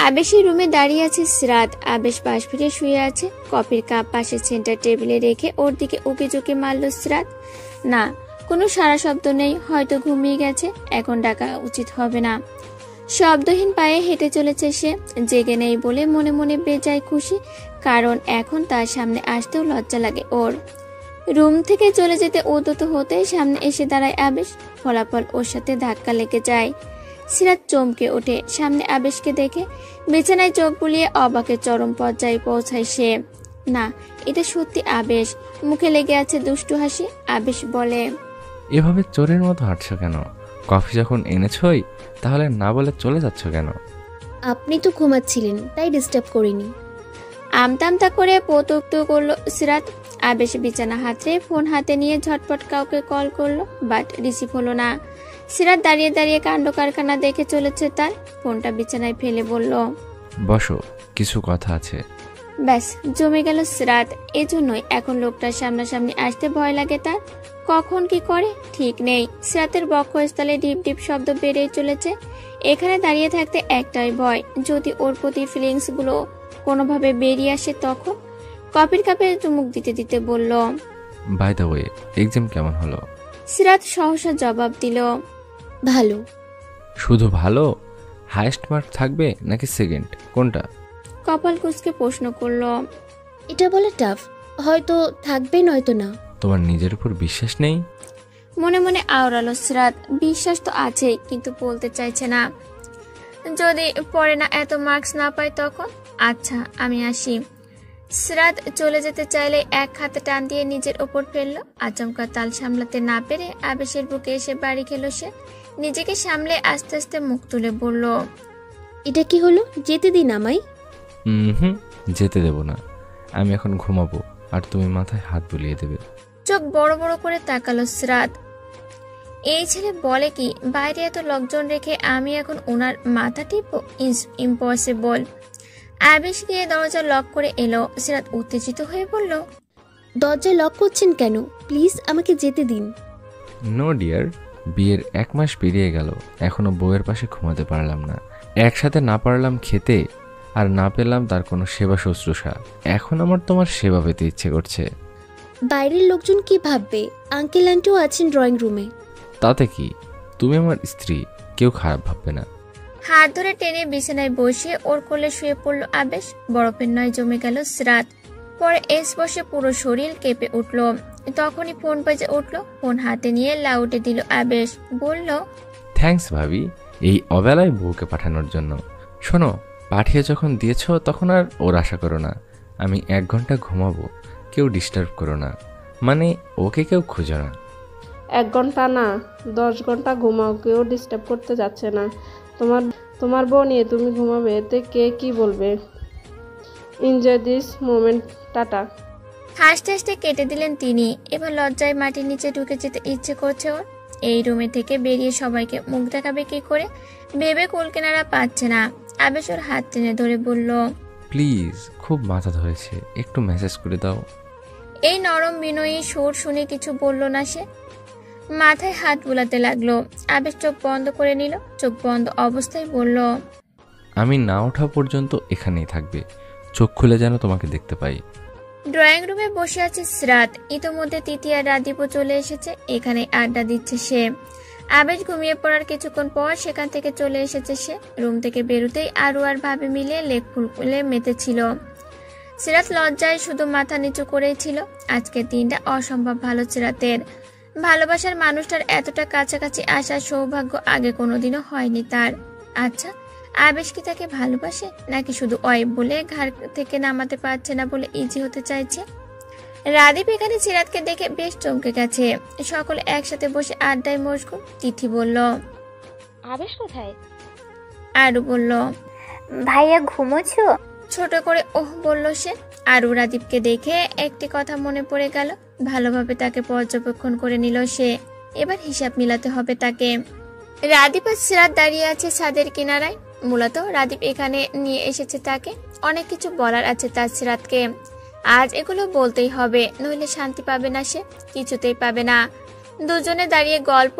আবেশের রুমে দাঁড়িয়ে আছে সিরাত। আবেশ পাশ ফিরে শুয়ে আছে, কফির কাপ পাশে সেন্টার টেবিলে রেখে ওর দিকে উকি ঝুঁকি মারল সিরাত। না, কোনো সারা শব্দ নেই, হয়তো ঘুমিয়ে গেছে, এখন ডাকা উচিত হবে না। শব্দহীন পায়ে হেঁটে চলেছে সে, জেগে নেই বলে মনে মনে বেজায় খুশি, কারণ এখন তার সামনে আসতেও লজ্জা লাগে ওর। রুম থেকে চলে যেতে উদ্যত হতেই সামনে এসে দাঁড়ায় আবেশ। ফলাফল ওর সাথে ধাক্কা লেগে যায়। সিরাত চমকে ওঠে সামনে আবেশকে দেখে, বিছানায় চোখ বুলিয়ে অবাকের চরম পর্যায়ে পৌঁছায় সে। না, এটা সত্যি আবেশ। মুখে লেগে আছে দুষ্টু হাসি। আবেশ বলে, এভাবে চোরের মতো হাঁটছো কেন? কফি যখন এনেছই তাহলে না বলে চলে যাচ্ছ কেন? আপনি তো ঘুমাচ্ছিলেন, তাই ডিস্টার্ব করিনি। আমতামতা করে পৌতুক্ত করলো সিরাত। আবেশ বিছানা হাতড়ে ফোন হাতে নিয়ে ঝটপট কাউকে কল করলো, বাট রিসিভ হলো না। সিরাত দাঁড়িয়ে দাঁড়িয়ে কাণ্ড কারখানা দেখে চলেছে তার। ফোনটা বিছানায় ফেলে বলল, বসো, কিছু কথা আছে। ব্যাস, জমে গেল সিরাত। এজন্যই এখন লোকটার সামনাসামনি আসতে ভয় লাগে তার। কখন কি করে ঠিক নেই। সিরাতের বক্ষস্থলে ডিপ ডিপ শব্দ বেড়েই চলেছে। এখানে দাঁড়িয়ে থাকতে একটাই ভয়, যদি ওর প্রতি ফিলিংস গুলো কোনোভাবে বেরিয়ে আসে তখন। কফির কাপে চুমুক দিতে দিতে বলল, বাই দ্য ওয়ে, এক্সাম কেমন হলো? সিরাত সহসা জবাব দিল, ভালো। শুধু ভালো? হাইয়েস্ট মার্ক থাকবে নাকি সেকেন্ড, কোনটা? কপাল কুঁচকে প্রশ্ন করলো, এটা বলে টাফ, হয়তো থাকবে নয়তো না। তোমার নিজের উপর বিশ্বাস নেই? মনে মনে আওড়ালো সিরাত। বিশ্বাস তো আছেই, কিন্তু বলতে চাইছে না। যদি পরে না এত মার্কস না পাই তখন। আচ্ছা, আমি আসি। সিরাত চলে যেতে চাইলে এক হাতে টান দিয়ে নিজের ওপর ফেললো। আচমকা তাল সামলাতে না পেরে আবেশের বুকে এসে বাড়ি খেলো সে। নিজেকে সামলে আস্তে আস্তে মুখ তুলে বলল, এটা কি হলো? যেতে দিন আমায়। হুম, যেতে দেব না। আমি এখন ঘুমাবো, আর তুমি মাথায় হাত বুলিয়ে দেবে। চোখ বড় বড় করে তাকালো সিরাত। এই ছেলে বলে কি, বাইরে এত লোকজন রেখে আমি এখন ওনার মাথা টিপবো? ইম্পসিবল। আবেশ গিয়ে দরজা লক করে এলো। সিরাত উত্তেজিত হয়ে বলল, দরজা লক করছেন কেন? প্লিজ আমাকে যেতে দিন। নো ডিয়ার, বিয়ের 1 মাস পেরিয়ে গেল, এখনো বউয়ের পাশে ঘুমাতে পারলাম না। একসাথে না পারলাম খেতে, আর না পেলাম তার কোনো সেবা শুশ্রূষা। এখন আমার তোমার সেবা পেতে ইচ্ছে করছে। বাইরের লোকজন কি ভাববে? আঙ্কেল আন্টিও আছেন ড্রয়িং রুমে। তাতে কি, তুমি আমার স্ত্রী, কেউ খারাপ ভাববে না। হাত ধরে টেনে বিছানায় বসিয়ে ওর কোলে শুয়ে পড়ল আবেশ। বরফের নয় জমে গেল সিরাত। পরে স্পর্শে পুরো শরীর কেঁপে উঠল। তখনই ফোন বাজে উঠল। ফোন হাতে নিয়ে লাউডে দিল আবেশ। বলল, থ্যাঙ্কস ভাবি, এই অবেলায় বউকে পাঠানোর জন্য। শোনো, পাঠিয়ে যখন দিয়েছো তখন আর ওর আশা করো না। আমি 1 ঘন্টা ঘুমাবো, কেউ ডিস্টার্ব করো না। মানে ওকে কেউ খুঁজো না। 1 ঘন্টা না, 10 ঘন্টা ঘুমাও, কেউ ডিস্টার্ব করতে যাচ্ছে না। তোমার বউ নিয়ে তুমি ঘুমাবে, এতে কে কি বলবে? Enjoy this moment, tata. হাসতে হাসতে কেটে দিলেন তিনি। এবার লজ্জায় মাটির নিচে ঢুকে যেতে ইচ্ছে করছে ওর। এই রুমে থেকে বেরিয়ে সবাইকে মুখ দেখাবে কি করে ভেবে কুলকিনারা পাচ্ছে না। আবেশ ওর হাত টেনে ধরে বলল, প্লিজ, খুব মাথা ধরেছে, একটু মেসেজ করে দাও। এই নরম বিনয়ী সুর শুনে কিছু বলল না সে। মাথায় হাত বুলাতে লাগলো। আবেশ চোখ বন্ধ করে নিল। চোখ বন্ধ অবস্থায় বলল, আমি না ওঠা পর্যন্ত এখানেই থাকবে, চোখ খুলে যেন তোমাকে দেখতে পাই। ড্রয়িং রুমে বসে আছে সিরাত। ইতোমধ্যে তিথি আর রাদীপও চলে এসেছে। এখানে আড্ডা দিচ্ছে সে। আবেশ ঘুমিয়ে পড়ার কিছুক্ষণ পর সেখান থেকে চলে এসেছে সে। রুম থেকে বেরোতেই আরু আর ভাবে মিলে লেগ ফুলে মেতেছিল। সিরাত লজ্জায় শুধু মাথা নিচু করেই ছিল। আজকের দিনটা অসম্ভব ভালো সিরাতের। ভালোবাসার মানুষটার এতটা কাছাকাছি আসার সৌভাগ্য আগে কোনোদিনও হয়নি তার। আচ্ছা, আবেশ কি তাকে ভালোবাসে, নাকি শুধু ওয়াইফ বলে ঘাড় থেকে নামাতে পারছে না বলে ইজি হতে চাইছে? রাদীপ এখানে সিরাতকে দেখে বেশ চমকে গেছে। সকলে একসাথে বসে আড্ডায় মশগুল। তিথি বলল, আবেশ কোথায়? আরু বলল, ভাইয়া ঘুমোছো? ছোট করে ওহ বলল সে। আরু রাদীপকে দেখে একটি কথা মনে পড়ে গেল। ভালোভাবে তাকে পর্যবেক্ষণ করে নিল সে। এবার হিসাব মিলাতে হবে তাকে। রাদীপ আর সিরাত দাঁড়িয়ে আছে ছাদের কিনারায়। মূলত রাদীপ এখানে নিয়ে এসেছে তাকে। অনেক কিছু বলার আছে তার সিরাতকে। আজ এগুলো বলতেই হবে, নইলে শান্তি পাবে না সে, কিছুতেই পাবে না। দুজনে দাঁড়িয়ে গল্প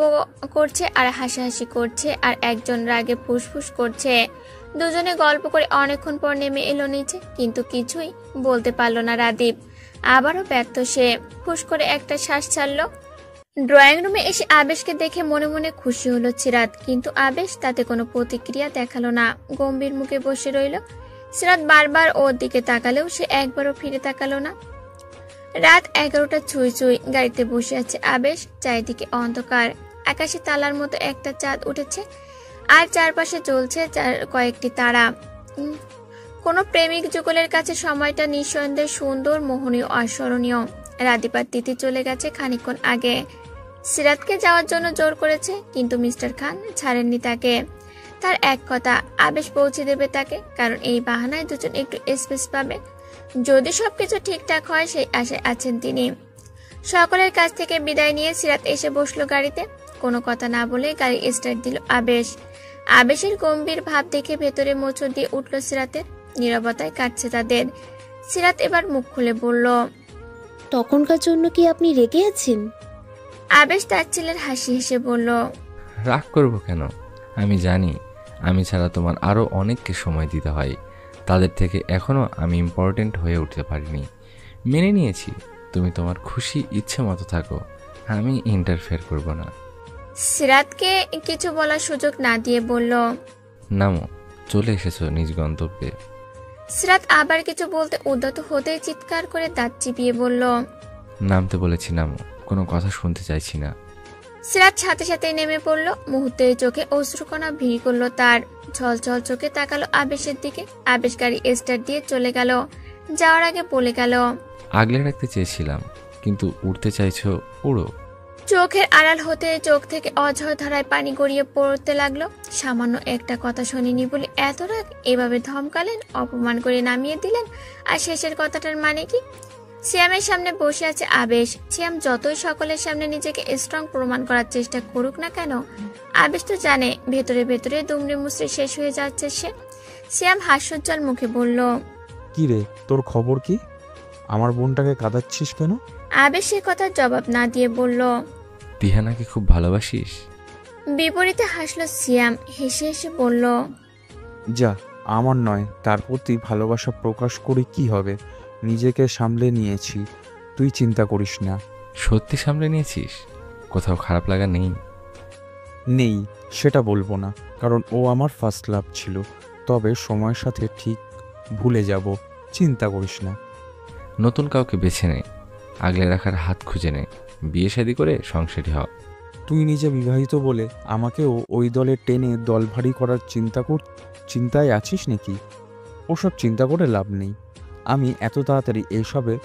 করছে আর হাসাহাসি করছে, আর একজন রাগে ফুসফুস করছে। দুজনে গল্প করে অনেকক্ষণ পর নেমে এলো নিচে, কিন্তু কিছুই বলতে পারলো না রাদীপ। আবারও ব্যর্থ সে। ফুস করে একটা শ্বাস ছাড়লো। ড্রয়িং রুমে এসে আবেশকে দেখে মনে মনে খুশি হলো সিরাত, কিন্তু আবেশ তাতে কোনো প্রতিক্রিয়া দেখালো না, গম্ভীর মুখে বসে রইল। সিরাত বারবার ওর দিকে তাকালেও সে একবারও ফিরে তাকালো না। রাত 11টা ছুঁই ছুঁই। গাড়িতে বসে আছে আবেশ। চারিদিকে অন্ধকার, আকাশে তালার মতো একটা চাঁদ উঠেছে, আর চারপাশে জ্বলছে কয়েকটি তারা। কোনো প্রেমিক যুগলের কাছে সময়টা নিঃসন্দেহে সুন্দর, মোহনীয় আর স্মরণীয়। রাদীপ আর তিথি চলে গেছে খানিকক্ষণ আগে। সিরাতকে যাওয়ার জন্য জোর করেছে, কিন্তু মিস্টার খান ছাড়েননি তাকে। তার এক কথা, আবেশ পৌঁছে দেবে তাকে, কারণ এই বাহানায় দুজন একটু স্পেস পাবে। যদি সবকিছু ঠিকঠাক হয় সেই আশায় আছেন তিনি। সকলের কাছ থেকে বিদায় নিয়ে সিরাত এসে বসলো গাড়িতে। কোনো কথা না বলে গাড়ি স্টার্ট দিল আবেশ। আবেশের গম্ভীর ভাব দেখে ভেতরে মোচড় দিয়ে উঠল সিরাতের। নীরবতায় কাটছে তাদের। সিরাত এবার মুখ খুলে বলল, তখনকার জন্য কি আপনি রেগে আছেন? আবেশ তার ছেলের হাসি হেসে বলল, রাগ করবো কেন? আমি জানি আমি ছাড়া তোমার আরও অনেককে সময় দিতে হয়। তাদের থেকে এখনও আমি ইম্পর্টেন্ট হয়ে উঠতে পারিনি। মেনে নিয়েছি, তুমি তোমার খুশি ইচ্ছে মতো থাকো, আমি ইন্টারফেয়ার করব না। সিরাতকে কিছু বলার সুযোগ না দিয়ে বলল, নামো, চলে এসেছো নিজ গন্তব্যে। সিরাত আবার কিছু বলতে উদ্যত হতেই চিৎকার করে দাঁত চিপিয়ে বলল, নামতে বলেছি নামো, কোনো কথা শুনতে চাইছি না। সিরাত সাথে সাথে নেমে পড়ল। মুহূর্তের চোখে অশ্রুকণা ভিড় করলো তার। ছলছল চোখে তাকালো আবেশের দিকে। আবেশ গাড়ি স্টার্ট দিয়ে চলে গেল। যাওয়ার আগে বলে গেল, আগলে রাখতে চেয়েছিলাম, কিন্তু উড়তে চাইছো, উড়ো। চোখের আড়াল হতে চোখ থেকে অঝর ধারায় পানি গড়িয়ে পড়তে লাগলো। সামান্য একটা কথা শোনেনি বলে এত রাগ? এভাবে ধমকালেন, অপমান করে নামিয়ে দিলেন। আর শেষের কথাটার মানে কি? সিয়ামের সামনে বসে আছে আবেশ। সিয়াম যতই সকলের সামনে নিজেকে স্ট্রং প্রমাণ করার চেষ্টা করুক না কেন, আবেশ তো জানে ভেতরে ভেতরে দুমড়ে মুচড়ে শেষ হয়ে যাচ্ছে সে। সিয়াম হাস্যোজ্জ্বল মুখে বলল, কি রে, তোর খবর কি? আমার বোনটাকে কাঁদাচ্ছিস কেন? আবেশ সে কথার জবাব না দিয়ে বলল, তিহানাকে খুব ভালোবাসিস? বিপরীতে হাসলো সিয়াম। হেসে হেসে বলল, যা, আমার নয়, তার প্রতি ভালোবাসা প্রকাশ করে কি হবে? নিজেকে সামলে নিয়েছি, তুই চিন্তা করিস না। সত্যি সামলে নিয়েছিস? কোথাও খারাপ লাগা নেই? নেই সেটা বলবো না, কারণ ও আমার ফার্স্ট লাভ ছিল। তবে সময়ের সাথে ঠিক ভুলে যাব, চিন্তা করিস না। নতুন কাউকে বেছে নে, আগলে রাখার হাত খুঁজে নে, বিয়ে শাদী করে সংসারী হ। তুই নিজে বিবাহিত বলে আমাকেও ওই দলে টেনে দল ভারী করার চিন্তায় আছিস নাকি? ওসব চিন্তা করে লাভ নেই। আমি এত তাড়াতাড়ি এসবে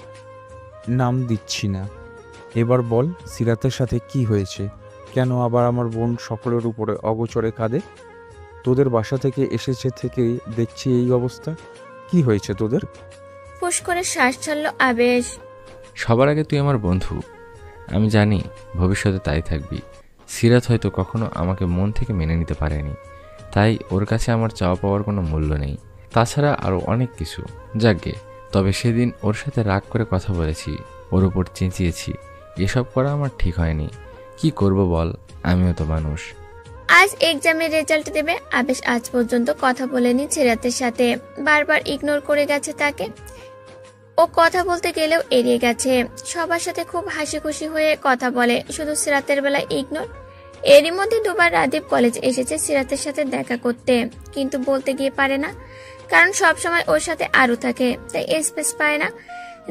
নাম দিচ্ছি না। এবার বল, সিরাতের সাথে কি হয়েছে? কেন আবার আমার বোন সকলের উপরে অগোচরে কাঁদে? তোদের বাসা থেকে এসেছে থেকে দেখছি এই অবস্থা। কি হয়েছে তোদের? ফুস করে শ্বাস ছাড়লো আবেশ। সবার আগে তুই আমার বন্ধু, আমি জানি ভবিষ্যতে তাই থাকবি। সিরাত হয়তো কখনো আমাকে মন থেকে মেনে নিতে পারেনি, তাই ওর কাছে আমার চাওয়া পাওয়ার কোনো মূল্য নেই। তাছাড়া আরও অনেক কিছু। যাকগে, তবে সেদিন ওর সাথে রাগ করে কথা বলেছি, ওর উপর চেঁচিয়েছি। এসব করা আমার ঠিক হয়নি। কি করব বল, আমিও তো মানুষ। আজ এক্সামের রেজাল্ট দেবে। আবেশ আজ পর্যন্ত কথা বলেনি সিরাতের সাথে, বারবার ইগনোর করে গেছে তাকে। ও কথা বলতে গেলেও এড়িয়ে গেছে। সবার সাথে খুব হাসি খুশি হয়ে কথা বলে, শুধু সিরাতের বেলায় ইগনোর। এরই মধ্যে দুবার রাদীপ কলেজ এসেছে সিরাতের সাথে দেখা করতে, কিন্তু বলতে গিয়ে পারে না, কারণ সবসময় ওর সাথে আরও থাকে, তাই স্পেস পায় না।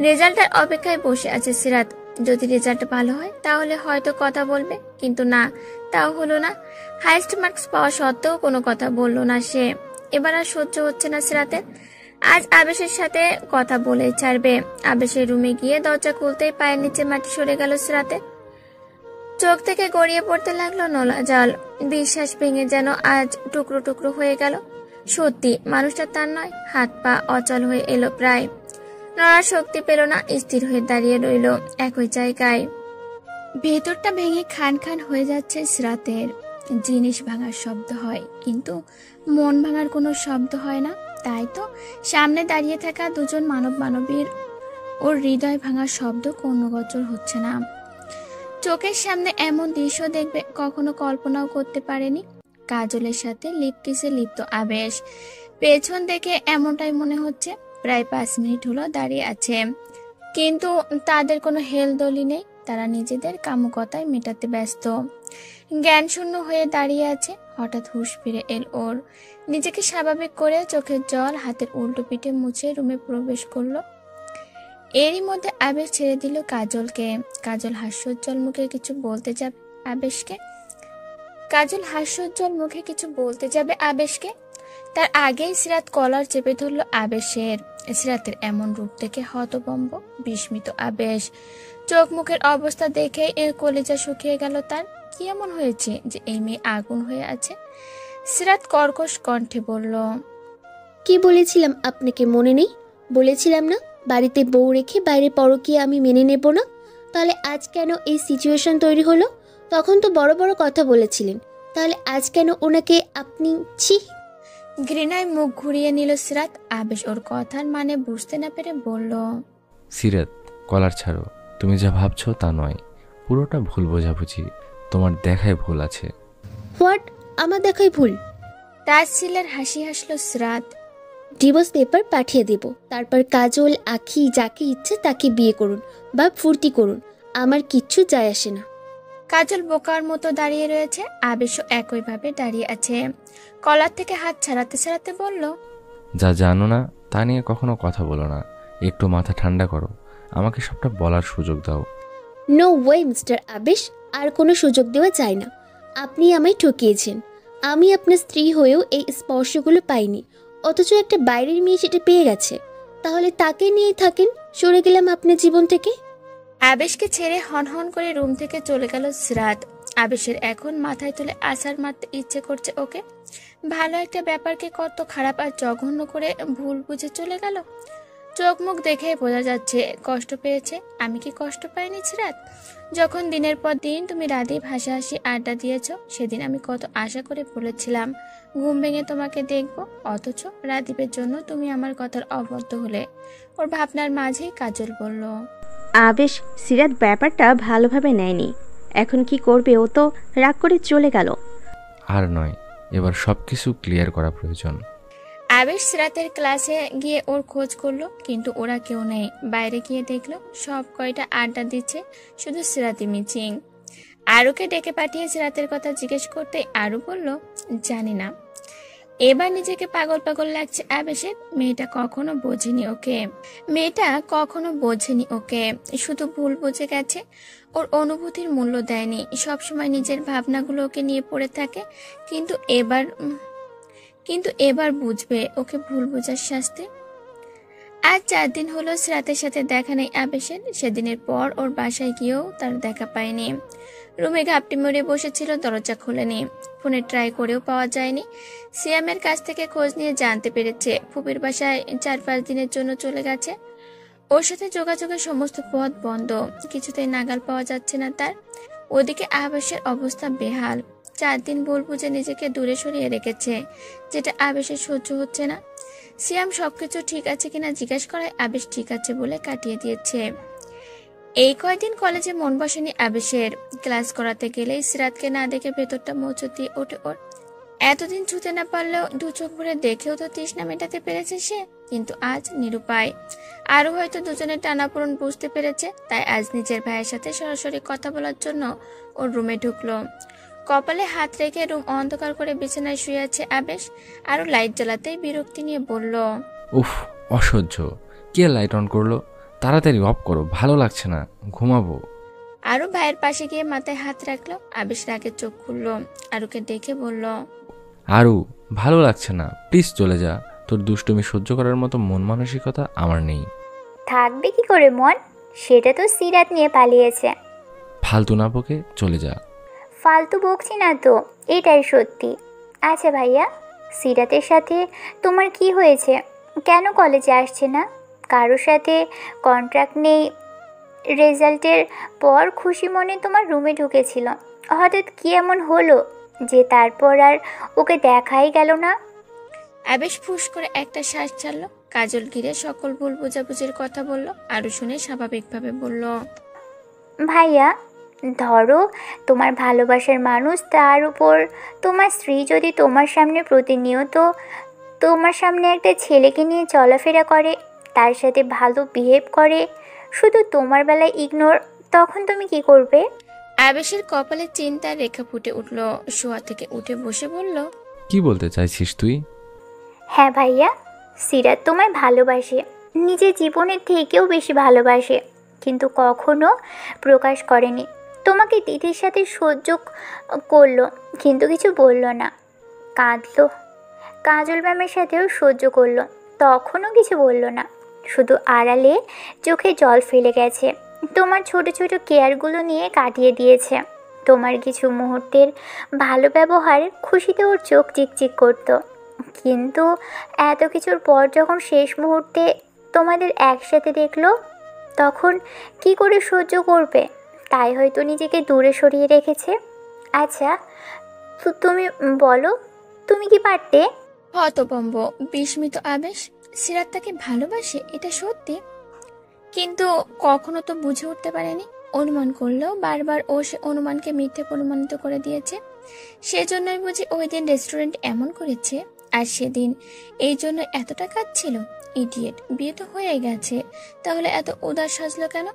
রেজাল্টের অপেক্ষায় বসে আছে সিরাত। যদি রেজাল্ট ভালো হয় তাহলে হয়তো কথা বলবে, কিন্তু না, তাও হলো না। হাইয়েস্ট মার্কস পাওয়া সত্ত্বেও কোনো কথা বলল না সে। এবার আর সহ্য হচ্ছে না সিরাতের। আজ আবেশের সাথে কথা বলেই ছাড়বে। আবেশের রুমে গিয়ে দরজা খুলতেই পায়ের নিচে মাটি সরে গেল সিরাতের। চোখ থেকে গড়িয়ে পড়তে লাগলো নোলা জল। বিশ্বাস ভেঙে যেন আজ টুকরো টুকরো হয়ে গেল। সত্যি মানুষটা তার নয়। হাত পা অচল হয়ে এলো প্রায়। নড়ার শক্তি পেল না, স্থির হয়ে দাঁড়িয়ে রইল একই জায়গায়। ভেতরটা ভেঙে খান খান হয়ে যাচ্ছে সিরাতের। জিনিস ভাঙার শব্দ হয়, কিন্তু মন ভাঙার কোনো শব্দ হয় না। তাই তো সামনে দাঁড়িয়ে থাকা দুজন মানবীর ওর হৃদয় ভাঙার শব্দ কোনো গোচর হচ্ছে না। চোখের সামনে এমন দৃশ্য দেখবে কখনো কল্পনাও করতে পারেনি। কাজলের সাথে লিপ কিসে লিপ্ত আবেশ, পেছন দেখে এমনটাই মনে হচ্ছে। প্রায় 5 মিনিট হলো দাঁড়িয়ে আছে, কিন্তু তাদের কোনো হেলদোলই নেই। তারা নিজেদের কামুকতায় মেটাতে ব্যস্ত, জ্ঞানশূন্য হয়ে দাঁড়িয়ে আছে। হঠাৎ হুঁশ ফিরে এল ওর। নিজেকে স্বাভাবিক করে চোখের জল হাতের উল্টো পিঠে মুছে রুমে প্রবেশ করলো। এরই মধ্যে আবেশ ছেড়ে দিল কাজলকে। কাজল হাস্যোজ্জ্বল মুখে কিছু বলতে যাবে আবেশকে। তার আগেই সিরাত কলার চেপে ধরলো আবেশের। সিরাতের এমন রূপ দেখে হতভম্ব বিস্মিত আবেশ। চোখ মুখের অবস্থা দেখে এর কলিজা শুকিয়ে গেল তার। কি এমন হয়েছে যে এই মেয়ে আগুন হয়ে আছে? সিরাত কর্কশ কণ্ঠে বলল, কি বলেছিলাম আপনাকে মনে নেই? বলেছিলাম না বাড়িতে বউ রেখে বাইরে পরকীয়া আমি মেনে নেব না। তাহলে আজ কেন এই সিচুয়েশন তৈরি হলো? তখন তো বড় বড় কথা বলেছিলেন, তাহলে আজ কেন ওনাকে আপনি ছি? ঘৃণায় মুখ ঘুরিয়ে নিল সিরাত। আবেশ ওর কথার মানে বুঝতে না পেরে বলল, সিরাত, কলার ছাড়ো। তুমি যা ভাবছো তা নয়, পুরোটা ভুল বোঝাবুঝি। তোমার দেখায় ভুল আছে। হোয়াট? আমার দেখাই ভুল? তাচ্ছিল্যের হাসি হাসলো সিরাত। ডিভোর্স পেপার পাঠিয়ে দেব, তারপর কাজল আখি যাকে ইচ্ছে তাকে বিয়ে করুন বা ফুর্তি করুন, আমার কিচ্ছু যায় আসে না। কাজল বোকার মতো দাঁড়িয়ে রয়েছে। আবেশও একইভাবে দাঁড়িয়ে আছে। কলার থেকে হাত ছাড়াতে ছাড়াতে বলল, যা জানো না তা নিয়ে কখনো কথা বলো না। একটু মাথা ঠান্ডা করো, আমাকে সবটা বলার সুযোগ দাও। নো ওয়ে মিস্টার আবেশ, আর কোনো সুযোগ দেওয়া যায় না। আপনি আমায় ঠকিয়েছেন। আমি আপনার স্ত্রী হয়েও এই স্পর্শগুলো পাইনি, অথচ একটা বাইরের মেয়ে সেটা পেয়ে গেছে। তাহলে তাকে নিয়েই থাকেন। সরে গেলাম আপনার জীবন থেকে। আবেশকে ছেড়ে হনহন করে রুম থেকে চলে গেল সিরাত। আবেশের এখন মাথায় তুলে আছাড় মারতে ইচ্ছে করছে ওকে। ভালো একটা ব্যাপারকে কত খারাপ আর জঘন্য করে ভুল বুঝে চলে গেল। চোখ মুখ দেখে বোঝা যাচ্ছে কষ্ট পেয়েছে। আমি কি কষ্ট পাইনি সিরাত? যখন দিনের পর দিন তুমি রাদীপ হাসাহাসি আড্ডা দিয়েছ, সেদিন আমি কত আশা করে বলেছিলাম ঘুম ভেঙে তোমাকে দেখব, অথচ রাদীপের জন্য তুমি আমার কথার অবদ্ধ হলে। ওর ভাবনার মাঝেই কাজল বলল, আবেশ, সিরাত ব্যাপারটা ভালোভাবে নেয়নি। এখন কি করবে? ও তো রাগ করে চলে গেল। আর নয়, এবার সবকিছু ক্লিয়ার করা প্রয়োজন। আবেশ সিরাতের ক্লাসে গিয়ে ওর খোঁজ করলো, কিন্তু ওরা কেউ নেই। বাইরে গিয়ে দেখলো সব কয়টা আড্ডা দিচ্ছে, শুধু সিরাতি মিচিং। আরুকে ডেকে পাঠিয়ে সিরাতের কথা জিজ্ঞেস করতে আরু বলল, জানি না। এবার নিজেকে পাগল পাগল লাগছে আবেশের। মেয়েটা কখনো বোঝেনি ওকে, শুধু ভুল বুঝে গেছে। ওর অনুভূতির মূল্য দেয়নি, সবসময় নিজের ভাবনাগুলো ওকে নিয়ে পড়ে থাকে। কিন্তু এবার বুঝবে ওকে ভুল বোঝার শাস্তি। আজ 4 দিন হলো সিরাতের সাথে দেখা নেই আবেশের। সেদিনের পর ওর বাসায় গিয়েও তার দেখা পায়নি। রুমে ঘাপটি মরে বসেছিল, দরজা খোলেনি। ফোনে ট্রাই করেও পাওয়া যায়নি। সিয়ামের কাছ থেকে খোঁজ নিয়ে জানতে পেরেছে ফুপির বাসায় 4-5 দিনের জন্য চলে গেছে। ওর সাথে যোগাযোগের সমস্ত পথ বন্ধ, কিছুতেই নাগাল পাওয়া যাচ্ছে না তার। ওদিকে আবেশের অবস্থা বেহাল। 4 দিন ভুল বুঝে নিজেকে দূরে সরিয়ে রেখেছে, যেটা আবেশের সহ্য হচ্ছে না। সিয়াম সবকিছু ঠিক আছে কিনা জিজ্ঞাসা করায় আবেশ ঠিক আছে বলে কাটিয়ে দিয়েছে। এই কয়দিন কলেজে মন বসেনি আবেশের। ক্লাস করাতে গেলেই সিরাতকে না দেখে ভেতরটা মোচড় দিয়ে ওঠে ওর। এতদিন ছুতে না পারলেও 2 চোখ ভরে দেখেও তো তৃষ্ণা মেটাতে পেরেছে সে, কিন্তু আজ নিরুপায়। আরও হয়তো দুজনের টানাপোড়েন বুঝতে পেরেছে, তাই আজ নিজের ভাইয়ের সাথে সরাসরি কথা বলার জন্য ওর রুমে ঢুকলো। কপালে হাত রেখে রুম অন্ধকার করে বিছানায় শুয়ে আছে আবেশ। আরও লাইট জ্বালাতেই বিরক্তি নিয়ে বলল, উফ, অসহ্য! কে লাইট অন করলো? তাড়াতাড়ি অফ করো, ভালো লাগছে না, ঘুমাবো। আরও ভাইয়ের পাশে গিয়ে মাথায় হাত রাখলো। আবেশ রাগে চোখ খুললো, আরুকে দেখে বলল, আরু, ভালো লাগছে না, প্লিজ চলে যা। তোর দুষ্টুমি সহ্য করার মতো মন মানসিকতা আমার নেই। থাকবে কি করে মন? সেটা তো সিরাত নিয়ে পালিয়েছে। ফালতু না বকে চলে যা। ফালতু বকছি না তো, এটাই সত্যি। আচ্ছা ভাইয়া, সিরাতের সাথে তোমার কি হয়েছে? কেন কলেজে আসছে না? কারোর সাথে কন্ট্রাক্ট নেই। রেজাল্টের পর খুশি মনে তোমার রুমে ঢুকেছিল, হঠাৎ কি এমন হলো যে তারপর আর ওকে দেখাই গেল না? আবেশ ফুস করে একটা শ্বাস ছাড়লো। কাজল ঘিরে সকল ভুল বোঝাবুঝির কথা বলল। আরু শুনে স্বাভাবিকভাবে বলল, ভাইয়া, ধরো তোমার ভালোবাসার মানুষ, তার উপর তোমার স্ত্রী যদি তোমার সামনে প্রতিনিয়ত তোমার সামনে একটা ছেলেকে নিয়ে চলাফেরা করে, তার সাথে ভালো বিহেভ করে, শুধু তোমার বেলায় ইগনোর, তখন তুমি কি করবে? আবেশের কপালে চিন্তার রেখা ফুটে উঠল। শোয়া থেকে উঠে বসে বলল, কি বলতে চাইছিস তুই? হ্যাঁ ভাইয়া, সিরাত তোমায় ভালোবাসে, নিজের জীবনের থেকেও বেশি ভালোবাসে, কিন্তু কখনো প্রকাশ করেনি। তোমাকে দিদির সাথে সহ্য করলো, কিন্তু কিছু বলল না। কাঁদলো, কাজল ম্যামের সাথেও সহ্য করলো, তখনও কিছু বলল না, শুধু আড়ালে চোখে জল ফেলে গেছে। তোমার ছোট ছোট কেয়ারগুলো নিয়ে কাটিয়ে দিয়েছে। তোমার কিছু মুহূর্তের ভালো ব্যবহার খুশিতে ওর চোখ চিকচিক করতো, কিন্তু এত কিছুর পর যখন শেষ মুহূর্তে তোমাদের একসাথে দেখলো, তখন কি করে সহ্য করবে? তাই হয়তো নিজেকে দূরে সরিয়ে রেখেছে। আচ্ছা, তুমি বলো, তুমি কি পারতে? হতভম্ব বিস্মিত আবেশ। সিরাত তাকে ভালোবাসে, এটা সত্যি, কিন্তু কখনো তো বুঝে উঠতে পারেনি। অনুমান করলেও বারবার ও সে অনুমানকে মিথ্যে প্রমাণিত করে দিয়েছে। সেজন্যই বুঝি ওই দিন রেস্টুরেন্ট এমন করেছে, আর সেদিন এই জন্য এতটা কাঁদছিল। ইডিয়েট, বিয়ে তো হয়ে গেছে, তাহলে এত উদাস সাজলো কেন?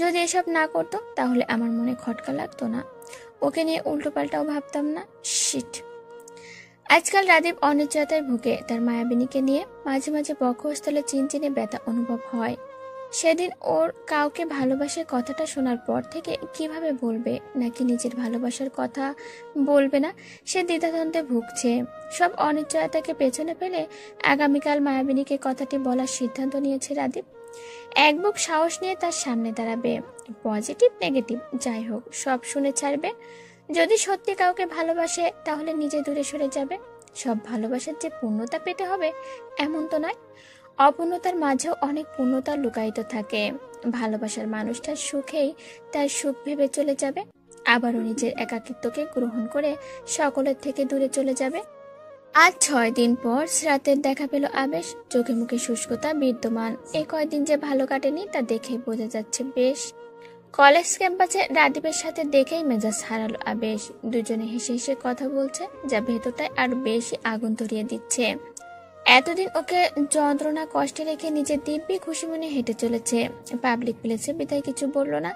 যদি এসব না করতো তাহলে আমার মনে খটকা লাগতো না, ওকে নিয়ে উল্টো পাল্টাও ভাবতাম না। শিট। আজকাল রাদীপ অনিশ্চয়তায় ভুগে। তার মায়াবিনীকে নিয়ে মাঝে মাঝে বক্ষস্থলে চিনচিনে ব্যথা অনুভব হয়। সেদিন ওর কাউকে ভালোবাসার কথাটা শোনার পর থেকে কিভাবে বলবে, নাকি নিজের ভালোবাসার কথা বলবে না, সে দ্বিধাদ্বন্দ্বে ভুগছে। সব অনিশ্চয়তাকে পেছনে ফেলে আগামীকাল মায়াবিনীকে কথাটি বলার সিদ্ধান্ত নিয়েছে রাদীপ। এক বুক সাহস নিয়ে তার সামনে দাঁড়াবে। পজিটিভ নেগেটিভ যাই হোক, সব শুনে ছাড়বে। যদি সত্যি কাউকে ভালোবাসে তাহলে নিজে দূরে সরে যাবে। সব ভালোবাসার যে পূর্ণতা পেতে হবে এমন তো নয়, অপূর্ণতার মাঝেও অনেক পূর্ণতা লুকায়িত থাকে। ভালোবাসার মানুষটার সুখেই তার সুখ ভেবে চলে যাবে, আবারও নিজের একাকিত্বকে গ্রহণ করে সকলের থেকে দূরে চলে যাবে। আজ 6 দিন পর রাতের দেখা পেল আবেশ। চোখে মুখে শুষ্কতা বিদ্যমান। এই কয়দিন যে ভালো কাটেনি তা দেখেই বোঝা যাচ্ছে বেশ। কলেজ ক্যাম্পাসে রাদীপের সাথে দেখেই মেজাজ হারালো আবেশ। দুজনে হেসে হেসে কথা বলছে, যা ভেতরটায় আরো বেশি আগুন ধরিয়ে দিচ্ছে। এতদিন ওকে যন্ত্রণা কষ্টে রেখে নিজের দিব্যি খুশি মনে হেঁটে চলেছে। পাবলিক প্লেসে বিদায় কিছু বলল না,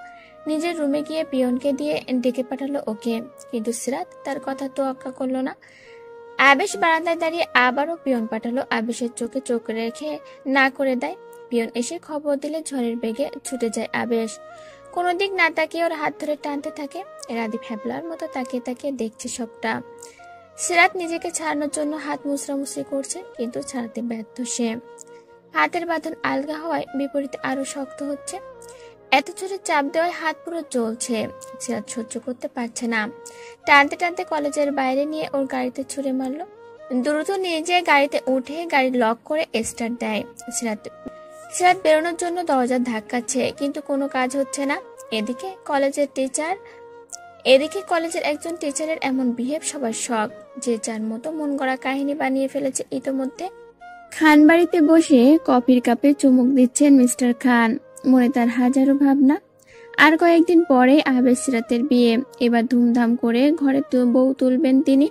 নিজের রুমে গিয়ে পিয়নকে দিয়ে ডেকে পাঠালো ওকে, কিন্তু সিরাত তার কথা তোয়াক্কা করলো না। আবেশ বারান্দায় দাঁড়িয়ে আবারও পিয়ন পাঠালো। আবেশের চোখে চোখ রেখে না করে দেয়। পিয়ন এসে খবর দিলে ঝড়ের বেগে ছুটে যায় আবেশ। কোনো দিক না তাকিয়ে ওর হাত ধরে টানতে থাকে। রাদীপ হ্যাবলার মতো তাকিয়ে তাকিয়ে দেখছে সবটা। সিরাত নিজেকে ছাড়ানোর জন্য হাত মুচড়ামুচড়ি করছে, কিন্তু ছাড়াতে ব্যর্থ সে। হাতের বাঁধন আলগা হওয়ায় বিপরীতে আরো শক্ত হচ্ছে। এত জোরে চাপ দেওয়ায় হাত পুরো জ্বলছে। সিরাত সহ্য করতে পারছে না। টানতে টানতে কলেজের বাইরে নিয়ে ওর গাড়িতে ছুঁড়ে মারলো। দ্রুত নিয়ে যেয়ে গাড়িতে উঠে গাড়ি লক করে স্টার্ট দেয়। সিরাত বেরোনোর জন্য দরজা ধাক্কাচ্ছে, কিন্তু কোনো কাজ হচ্ছে না। এদিকে কলেজের একজন টিচারের এমন বিহেভ সবার শখ, যে যার মতো মন গড়া কাহিনী বানিয়ে ফেলেছে ইতোমধ্যে। খান বাড়িতে বসে কফির কাপে চুমুক দিচ্ছেন মিস্টার খান। মনে তার হাজারো ভাবনা। আর কয়েকদিন পরে আবেশ সিরাতের বিয়ে। এবার ধুমধাম করে ঘরে বউ তুলবেন তিনি।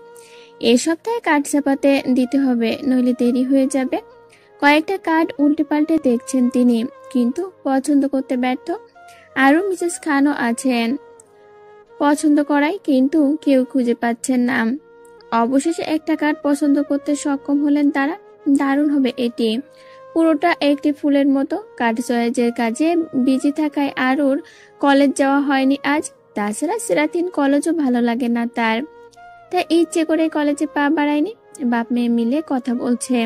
এ সপ্তাহে কার্ড ছাপাতে দিতে হবে, নইলে দেরি হয়ে যাবে। কয়েকটা কার্ড উল্টে পাল্টে দেখছেন তিনি, কিন্তু পছন্দ করতে ব্যর্থ। আরও মিসেস খানও আছেন পছন্দ করায়, কিন্তু কেউ খুঁজে পাচ্ছেন না। অবশেষে একটা কার্ড পছন্দ করতে সক্ষম হলেন তারা। দারুণ হবে এটি, পুরোটা একটি ফুলের মতো। কার্ড চয়েজের কাজে বিজি থাকায় আরুর কলেজ যাওয়া হয়নি আজ। তাছাড়া সিরাতিন কলেজও ভালো লাগে না তার, তাই ইচ্ছে করে কলেজে পা বাড়ায়নি। বাপ মেয়ে মিলে কথা বলছে।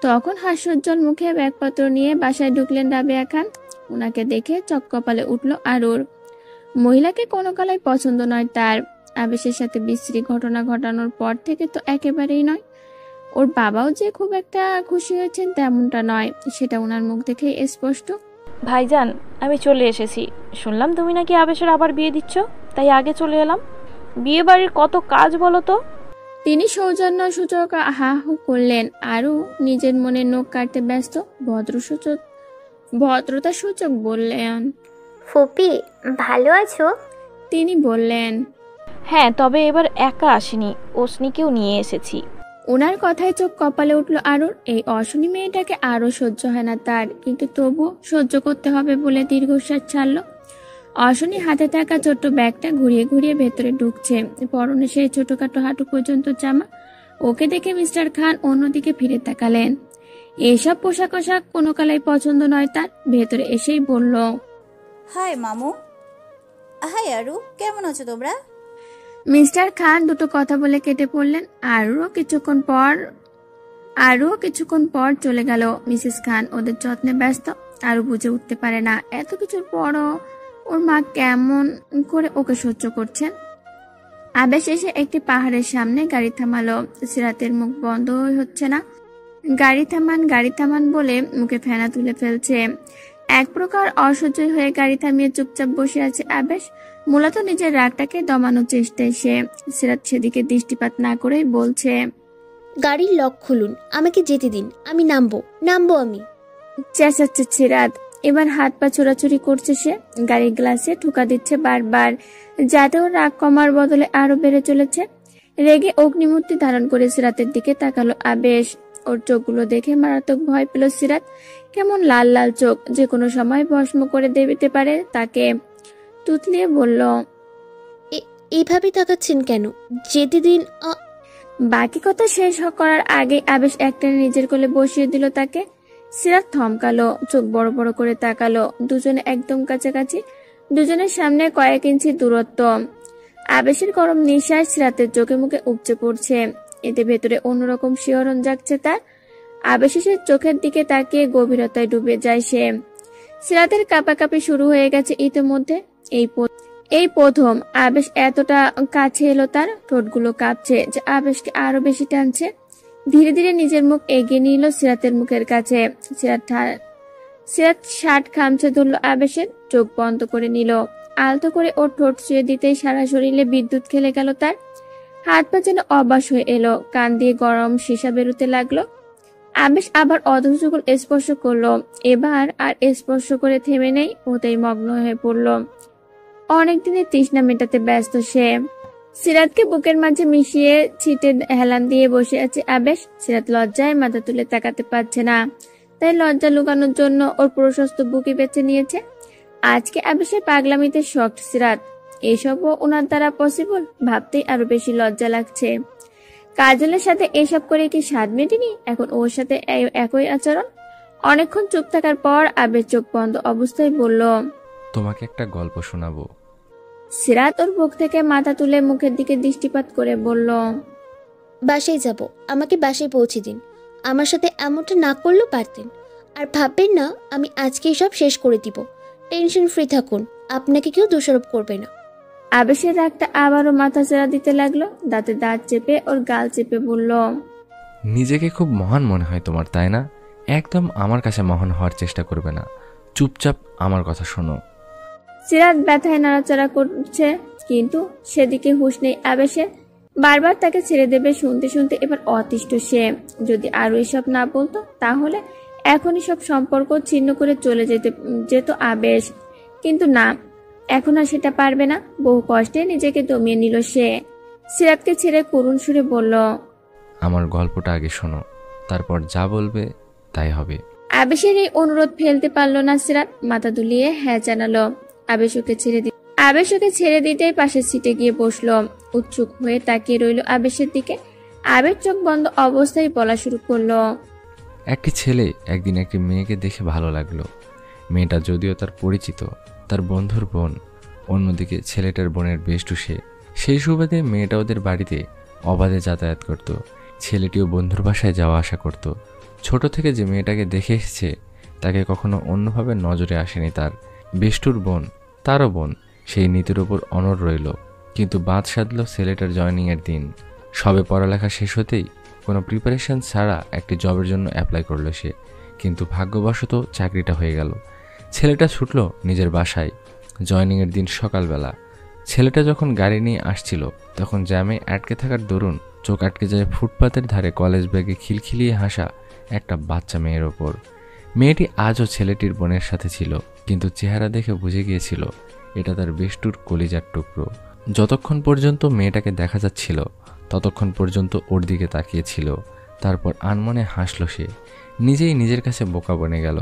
তখন হাস্যোজ্জ্বল মুখে ব্যাগপত্র নিয়ে বাসায় ঢুকলেন রাবেয়া খান। ওনাকে দেখে চককপালে উঠল আরুর। মহিলাকে কোনো কালাই পছন্দ নয় তার। আবেশের সাথে বিশ্রী ঘটনা ঘটানোর পর থেকে তো একেবারেই নয়। ওর বাবাও যে খুব একটা খুশি হয়েছেন তেমনটা নয়, সেটা ওনার মুখ দেখেই স্পষ্ট। ভাইজান, আমি চলে এসেছি। শুনলাম তুমি নাকি আবেশের আবার বিয়ে দিচ্ছ, তাই আগে চলে এলাম। বিয়ে বাড়ির কত কাজ বলো তো। তিনি সৌজন্য সূচক হা হু করলেন। আরও নিজের মনে নখ কাটতে ব্যস্ত। ভদ্রতা সূচক বললেন, ফুপি ভালো আছো? তিনি বললেন, হ্যাঁ, তবে এবার একা আসিনি, ওসনিকেও নিয়ে এসেছি। ওনার কথায় চোখ কপালে উঠল আরুর। এই অশনি মেয়েটাকে আরও সহ্য হয় না তার, কিন্তু তবু সহ্য করতে হবে বলে দীর্ঘশ্বাস ছাড়ল। অশনি হাতে থাকা ছোট্ট ব্যাগটা ঘুরিয়ে ঘুরিয়ে ভেতরে ঢুকছে, পরনে সেই ছোটখাটো হাঁটু পর্যন্ত জামা। ওকে দেখে মিস্টার খান অন্যদিকে ফিরে তাকালেন। এসব পোশাক আশাক কোনো কালাই পছন্দ নয় তার। ভেতরে এসেই বলল, হাই মামু। হাই আরু, কেমন আছো তোমরা? মিস্টার খান দুটো কথা বলে কেটে পড়লেন। আরও কিছুক্ষণ পর চলে গেল। মিসেস খান ওদের যত্নে ব্যস্ত। আরও বুঝে উঠতে পারে না এত কিছুর পরও ওর মা কেমন করে ওকে সহ্য করছেন। আবেশ এসে একটি পাহাড়ের সামনে গাড়ি থামালো। সিরাতের মুখ বন্ধ হচ্ছে না। গাড়ি থামান বলে মুখে ফেনা তুলে ফেলছে। এক প্রকার অসহ্যই হয়ে গাড়ি থামিয়ে চুপচাপ বসে আছে আবেশ। মূলত নিজের রাগটাকে দমানোর চেষ্টায় সে। সিরাত সেদিকে দৃষ্টিপাত না করেই বলছে, গাড়ির লক খুলুন, আমাকে যেতে দিন, আমি নামবো আমি। চেঁচাচ্ছে সিরাত। এবার হাত পা ছোড়াছুড়ি করছে সে। গাড়ির গ্লাসে ঠুকা দিচ্ছে বারবার, যাতে ওর রাগ কমার বদলে আরো বেড়ে চলেছে। রেগে অগ্নিমূর্তি ধারণ করে সিরাতের দিকে তাকালো আবেশ। ওর চোখগুলো দেখে মারাত্মক ভয় পেল সিরাত। কেমন লাল লাল চোখ, যে কোনো সময় ভস্ম করে দিতে পারে তাকে। তুতলিয়ে বলল, এইভাবে তাকাচ্ছেন কেন? যেতে দিন। বাকি কথা শেষ করার আগে আবেশ একটানে নিজের কোলে বসিয়ে দিল তাকে। সিরাত থমকালো, চোখ বড় বড় করে তাকালো। দুজনে একদম কাছাকাছি, দুজনের সামনে কয়েক ইঞ্চি দূরত্ব। আবেশের গরম নিঃশ্বাস সিরাতের চোখে মুখে উপচে পড়ছে। এতে ভেতরে অন্যরকম শিহরণ জাগছে তার। আবেশের চোখের দিকে তাকিয়ে গভীরতায় ডুবে যায় সে। সিরাতের কাঁপাকাঁপি শুরু হয়ে গেছে ইতিমধ্যে। এই প্রথম আবেশ এতটা কাছে এলো তার। ঠোঁটগুলো কাঁপছে, যে আবেশকে আরো বেশি টানছে। ধীরে ধীরে নিজের মুখ এগিয়ে নিল সিরাতের মুখের কাছে। সিরাত শার্ট খামচে ধরল আবেশের। চোখ বন্ধ করে নিল। আলতো করে ওর ঠোঁট ছুঁয়ে দিতেই সারা শরীরে বিদ্যুৎ খেলে গেল তার। হাত পা যেন অবাস হয়ে এলো। কান দিয়ে গরম সীসা বেরোতে লাগলো। আবেশ আবার অধৈর্যগুলো স্পর্শ করলো। এবার আর স্পর্শ করে থেমে নেই, ওতেই মগ্ন হয়ে পড়ল। অনেকদিনের তৃষ্ণা মেটাতে ব্যস্ত সে। সিরাতকে বুকের মাঝে মিশিয়ে ছিটে হেলান দিয়ে বসে আছে আবেশ। সিরাত লজ্জায় মাথা তুলে তাকাতে পারছে না, তাই লজ্জা লুকানোর জন্য ওর প্রশস্ত বুকে বেছে নিয়েছে। আজকে আবেশের পাগলামিতে শক্ট সিরাত। এসবও ওনার দ্বারা পসিবল ভাবতেই আরো বেশি লজ্জা লাগছে। কাজলের সাথে এসব করে কি স্বাদ মেটেনি, এখন ওর সাথে একই আচরণ। অনেকক্ষণ চুপ থাকার পর আবেশ চোখ বন্ধ অবস্থায় বলল, তোমাকে একটা গল্প শোনাবো। সিরাত ওর বুক থেকে মাথা তুলে মুখের দিকে দৃষ্টিপাত করে বলল, বাসায় যাব, আমাকে বাসায় পৌঁছে দিন। আমার সাথে এমনটা না করলেও পারতেন। আর ভাববেন না আমি আজকেই সব শেষ করে দিব। টেনশন ফ্রি থাকুন, আপনাকে কেউ দোষারোপ করবে না। আবেশের রাগটা আবারও মাথা চেরা দিতে লাগলো। দাঁতে দাঁত চেপে ওর গাল চেপে বলল, নিজেকে খুব মহান মনে হয় তোমার, তাই না? একদম আমার কাছে মহান হওয়ার চেষ্টা করবে না, চুপচাপ আমার কথা শোনো। সিরাত ব্যথায় নাড়াচাড়া করছে, কিন্তু সেদিকে হুঁশ নেই আবেশের। বারবার তাকে ছেড়ে দেবে শুনতে শুনতে এবার অতিষ্ঠ সে। যদি আরো এসব না বলতো তাহলে এখনই সব সম্পর্ক ছিন্ন করে চলে যেত আবেশ। কিন্তু না, এখন আর সেটা পারবে না। বহু কষ্টে নিজেকে দমিয়ে নিল সে। সিরাতকে ছেড়ে করুণ সুরে বলল, আমার গল্পটা আগে শোনো, তারপর যা বলবে তাই হবে। আবেশের এই অনুরোধ ফেলতে পারলো না সিরাত। মাথা দুলিয়ে হ্যাঁ জানালো। আবেশ ওকে ছেড়ে দিতেই পাশের সিটে গিয়ে বসলো। উৎসুক হয়ে তাকিয়ে রইল আবেশের দিকে। আবেশ চোখ বন্ধ অবস্থায় বলা শুরু করলো, একটি ছেলে একদিন একটি মেয়েকে দেখে ভালো লাগলো। মেয়েটা যদিও তার পরিচিত, তার বন্ধুর বোন। অন্যদিকে ছেলেটার বোনের বেষ্টু সে। সেই সুবাদে মেয়েটা ওদের বাড়িতে অবাধে যাতায়াত করত। ছেলেটিও বন্ধুর বাসায় যাওয়া আসা করত। ছোট থেকে যে মেয়েটাকে দেখে এসেছে তাকে কখনো অন্যভাবে নজরে আসেনি তার। বেষ্টুর বোন, তারও বোন, সেই নীতির ওপর অনড় রইল। কিন্তু বাদ সাধল ছেলেটার জয়নিংয়ের দিন। সবে পড়ালেখা শেষ হতেই কোনো প্রিপারেশন ছাড়া একটি জবের জন্য অ্যাপ্লাই করলো সে। কিন্তু ভাগ্যবশত চাকরিটা হয়ে গেল। ছেলেটা ছুটল নিজের বাসায়। জয়নিংয়ের দিন সকালবেলা ছেলেটা যখন গাড়ি নিয়ে আসছিল তখন জ্যামে আটকে থাকার দরুন চোখ আটকে যায় ফুটপাতের ধারে কলেজ ব্যাগে খিলখিলিয়ে হাসা একটা বাচ্চা মেয়ের ওপর। মেয়েটি আজও ছেলেটির বোনের সাথে ছিল, কিন্তু চেহারা দেখে বুঝে গিয়েছিল এটা তার বেষ্টুর কলিজার টুকরো। যতক্ষণ পর্যন্ত মেয়েটাকে দেখা যাচ্ছিল ততক্ষণ পর্যন্ত ওর দিকে তাকিয়েছিল। তারপর আনমনে হাসল সে, নিজেই নিজের কাছে বোকা বনে গেল।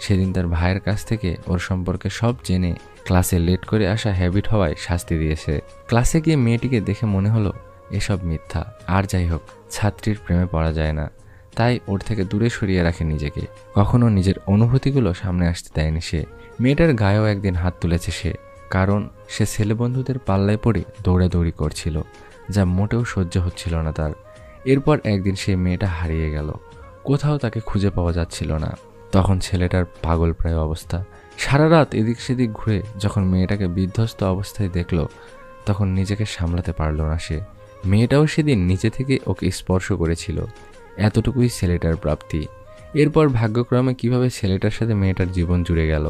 সেদিন তার ভাইয়ের কাছ থেকে ওর সম্পর্কে সব জেনে ক্লাসে লেট করে আসা হ্যাবিট হওয়ায় শাস্তি দিয়েছে। ক্লাসে গিয়ে মেয়েটিকে দেখে মনে হলো এসব মিথ্যা। আর যাই হোক, ছাত্রীর প্রেমে পড়া যায় না, তাই ওর থেকে দূরে সরিয়ে রাখে নিজেকে। কখনো নিজের অনুভূতিগুলো সামনে আসতে দেয়নি সে। মেয়েটার গায়েও একদিন হাত তুলেছে সে, কারণ সে ছেলে বন্ধুদের পাল্লায় পড়ে দৌড়াদৌড়ি করছিল, যা মোটেও সহ্য হচ্ছিল না তার। এরপর একদিন সেই মেয়েটা হারিয়ে গেল, কোথাও তাকে খুঁজে পাওয়া যাচ্ছিল না। তখন ছেলেটার পাগল প্রায় অবস্থা। সারা রাত এদিক সেদিক ঘুরে যখন মেয়েটাকে বিধ্বস্ত অবস্থায় দেখল, তখন নিজেকে সামলাতে পারল না সে। মেয়েটাও সেদিন নিজে থেকে ওকে স্পর্শ করেছিল, এতটুকুই ছেলেটার প্রাপ্তি। এরপর ভাগ্যক্রমে কিভাবে ছেলেটার সাথে মেয়েটার জীবন জুড়ে গেল।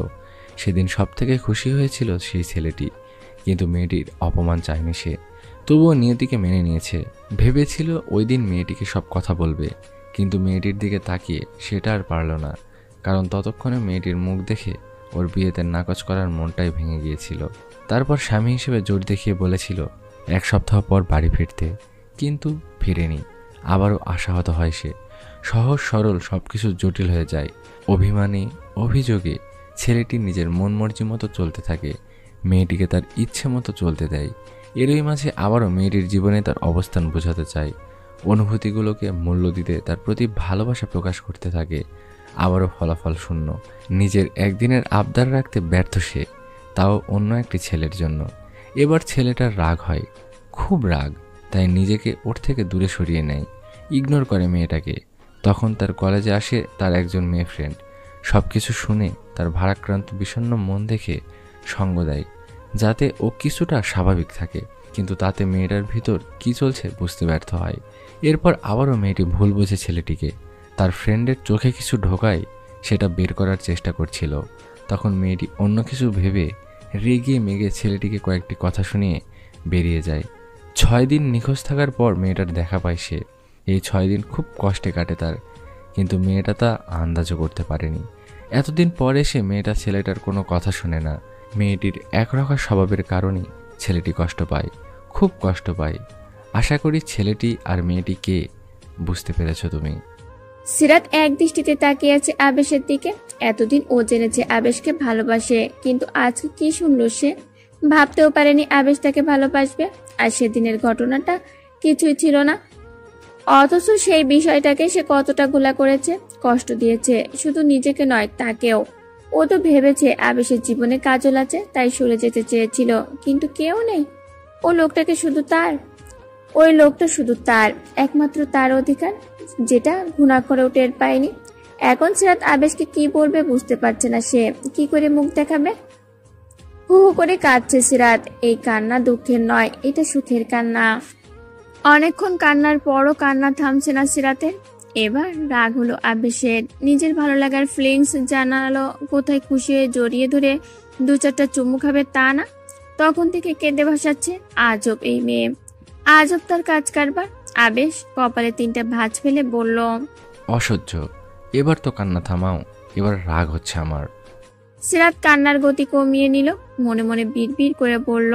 সেদিন সব থেকে খুশি হয়েছিল সেই ছেলেটি, কিন্তু মেয়েটির অপমান চায়নি সে। তবুও নিয়তিকে মেনে নিয়েছে। ভেবেছিল ওই দিন মেয়েটিকে সব কথা বলবে, কিন্তু মেয়েটির দিকে তাকিয়ে সেটা আর পারল না, কারণ ততক্ষণে মেয়েটির মুখ দেখে ওর বিয়েতে নাকচ করার মনটাই ভেঙে গিয়েছিল। তারপর স্বামী হিসেবে জোর দেখিয়ে বলেছিল 1 সপ্তাহ পর বাড়ি ফিরতে, কিন্তু ফিরেনি। আবারও আশাহত হয় সে। সহজ সরল সব কিছু জটিল হয়ে যায়। অভিমানী, অভিযোগে ছেলেটি নিজের মন মর্জি মতো চলতে থাকে, মেয়েটিকে তার ইচ্ছে মতো চলতে দেয়। এরই মাঝে আবারও মেয়েটির জীবনে তার অবস্থান বোঝাতে চায়, অনুভূতিগুলোকে মূল্য দিতে তার প্রতি ভালোবাসা প্রকাশ করতে থাকে। আবারও ফলাফল শূন্য। নিজের একদিনের আবদার রাখতে ব্যর্থ সে, তাও অন্য একটি ছেলের জন্য। এবার ছেলেটার রাগ হয়, খুব রাগ, তাই নিজেকে ওর থেকে দূরে সরিয়ে নেয়, ইগনোর করে মেয়েটাকে। তখন তার কলেজে আসে তার একজন মেয়ে ফ্রেন্ড। সব কিছু শুনে তার ভারাক্রান্ত বিষণ্ণ মন দেখে সঙ্গ দেয়, যাতে ও কিছুটা স্বাভাবিক থাকে, কিন্তু তাতে মেয়েটার ভিতর কি চলছে বুঝতে ব্যর্থ হয়। এরপর আবারও মেয়েটি ভুল বুঝে ছেলেটিকে, তার ফ্রেন্ডের চোখে কিছু ঢোকায় সেটা বের করার চেষ্টা করছিল। তখন মেয়েটি অন্য কিছু ভেবে রেগে মেগে ছেলেটিকে কয়েকটি কথা শুনিয়ে বেরিয়ে যায়। 6 দিন নিখোঁজ থাকার পর মেয়েটার দেখা পায় সে। এই 6 দিন খুব কষ্টে কাটে তার, কিন্তু মেয়েটা তা আন্দাজও করতে পারেনি। এতদিন পর এসে মেয়েটা ছেলেটার কোনো কথা শুনে না। মেয়েটির একরকম স্বভাবের কারণেই ছেলেটি কষ্ট পায়, খুব কষ্ট পায়। আশা করি ছেলেটি আর মেয়েটি কে বুঝতে পেরেছ তুমি। সিরাত এক দৃষ্টিতে তাকিয়ে আছে আবেশের দিকে। এতদিন ও জেনেছে আবেশকে ভালোবাসে, কিন্তু আজকে কি শুনলো সে? ভাবতেও পারেনি আবেশ তাকে ভালোবাসবে। আর সেদিনের ঘটনাটা কিছুই ছিল না, অথচ সেই বিষয়টাকে সে কতটা ঘোলা করেছে, কষ্ট দিয়েছে, শুধু নিজেকে নয় তাকেও। ও তো ভেবেছে আবেশের জীবনে কাজল আছে, তাই সরে যেতে চেয়েছিল, কিন্তু কেউ নেই। ও লোকটাকে শুধু তার, ওই লোকটা শুধু তার, একমাত্র তার অধিকার, যেটা ঘৃণা করেও টের পায়নি। এখন সিরাত আবেশকে কি বলবে বুঝতে পারছে না সে, কি করে মুখ দেখাবে। হু হু করে কাঁদছে সিরাত। এই কান্না দুঃখের নয়, এটা সুখের কান্না। অনেকক্ষণ কান্নার পরও কান্না থামছে না সিরাতের। এবার রাগ হলো আবেশের, নিজের ভালো লাগার ফিলিংস জানালো, কোথায় খুশি হয়ে জড়িয়ে ধরে 2-4টা চুমু খাবে তা না, তখন থেকে কেঁদে ভাসাচ্ছে। আজব এই মেয়ে, আজব তার কাজ কারবার। আবেশ কপালে 3টা ভাঁজ ফেলে বলল, অসহ্য, এবার তো কান্না থামাও, এবার রাগ হচ্ছে আমার। সিরাত কান্নার গতি কমিয়ে নিল, মনে মনে বিড়বিড় করে বলল,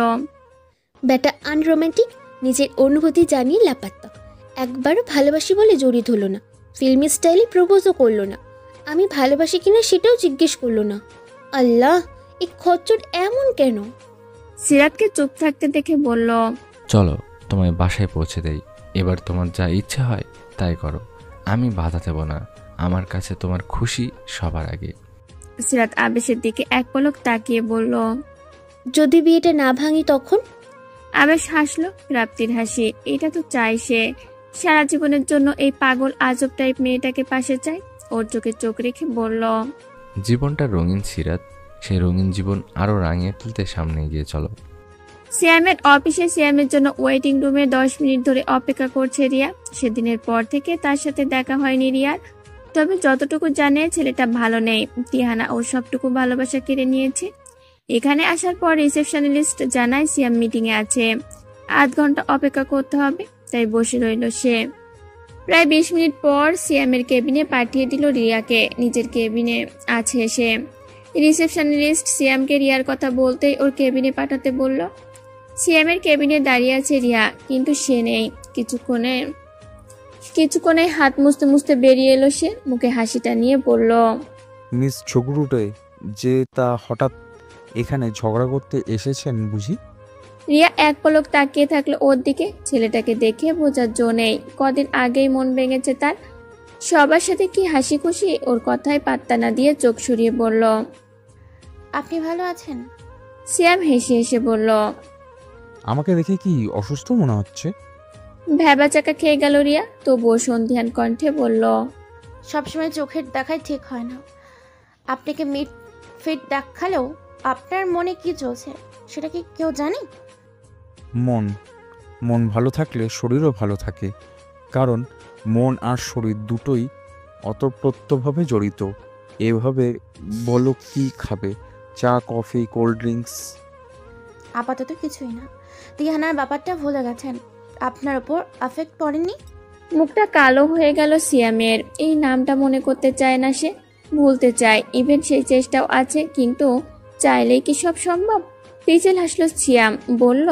বেটা আনরোম্যান্টিক, নিজের অনুভূতি জানিয়ে লাপাত্তা। একবারও ভালোবাসি বলে জড়িয়ে ধরল না, ফিল্মি স্টাইলে প্রপোজও করলো না, আমি ভালোবাসি কিনা সেটাও জিজ্ঞেস করলো না। আল্লাহ, এই খচ্চর এমন কেন? সিরাতকে চুপ থাকতে দেখে বলল, চলো তোমায় বাসায় পৌঁছে দেই, এবার তোমার যা ইচ্ছে হয় তাই করো, আমি বাধা দেব না, আমার কাছে তোমার খুশি সবার আগে। সিরাত আবেশের দিকে এক পলক তাকিয়ে বলল, যদি বিয়েটা না ভাঙি তখন? আবেশ হাসলো, প্রাপ্তির হাসি। এটা তো চাই সে, সারা জীবনের জন্য এই পাগল আজব টাইপ মেয়েটাকে পাশে চাই। ওর চোখে চোখ রেখে বলল, জীবনটা রঙিন সিরাত, সেই রঙিন জীবন আরো রাঙিয়ে তুলতে সামনে এগিয়ে চলো। সিয়ামের অফিসে সিয়ামের জন্য ওয়েটিং রুমে 10 মিনিট ধরে অপেক্ষা করছে রিয়া। সেদিনের পর থেকে তার সাথে দেখা হয়নি রিয়ার, তবে যতটুকু জানে ছেলেটা ভালো নেই। তিহানা ওর সবটুকু ভালোবাসা কেড়ে নিয়েছে। এখানে আসার পর রিসেপশনিস্ট জানায় সিয়াম মিটিং এ আছে, 8 ঘন্টা অপেক্ষা করতে হবে, তাই বসে রইল সে। প্রায় 20 মিনিট পর সিয়ামের কেবিনে পাঠিয়ে দিল রিয়াকে। নিজের কেবিনে আছে সে। রিসেপশনিস্ট সিয়ামকে রিয়ার কথা বলতেই ওর কেবিনে পাঠাতে বলল। সিয়ামের কেবিনে দাঁড়িয়ে আছে রিয়া, কিন্তু সে নেই। কিছুক্ষণে হাত মুছতে মুছতে বেরিয়ে এলো সে, মুখে হাসিটা নিয়ে বলল, মিস ঝগড়ুটে যে তা হঠাৎ এখানে ঝগড়া করতে এসেছেন বুঝি? রিয়া এক পলক তাকিয়ে থাকলো ওর দিকে। ছেলেটাকে দেখে বোঝার জো নেই, কদিন আগেই মন ভেঙেছে তার। সবার সাথে কি হাসি খুশি, ওর কথায় পাত্তা না দিয়ে চোখ সরিয়ে বলল, আপনি ভালো আছেন? সিয়াম হেসে হেসে বলল। আমাকে দেখে কি অসুস্থ মনে হচ্ছে? ভ্যাবা চাকা খেয়ে গেল রিয়া, তবুও সন্ধিহান কণ্ঠে বলল, সবসময় চোখের দেখাই ঠিক হয় না। আপনাকে মিট ফিট দেখালেও আপনার মনে কি চলছে সেটা কি কেউ জানে? মন ভালো থাকলে শরীরও ভালো থাকে, কারণ মন আর শরীর দুটোই অতপ্রত্যভাবে জড়িত। এভাবে বলো কি খাবে? চা, কফি, কোল্ড ড্রিঙ্কস? আপাতত কিছুই না। তিহানার ব্যাপারটা ভুলে গেছেন? আপনার ওপর আফেক্ট পড়েনি? মুখটা কালো হয়ে গেল সিয়ামের। এই নামটা মনে করতে চায় না সে, ভুলতে চায়, ইভেন সেই চেষ্টাও আছে, কিন্তু চাইলেই কি সব সম্ভব? পিছল হাসলো সিয়াম, বলল,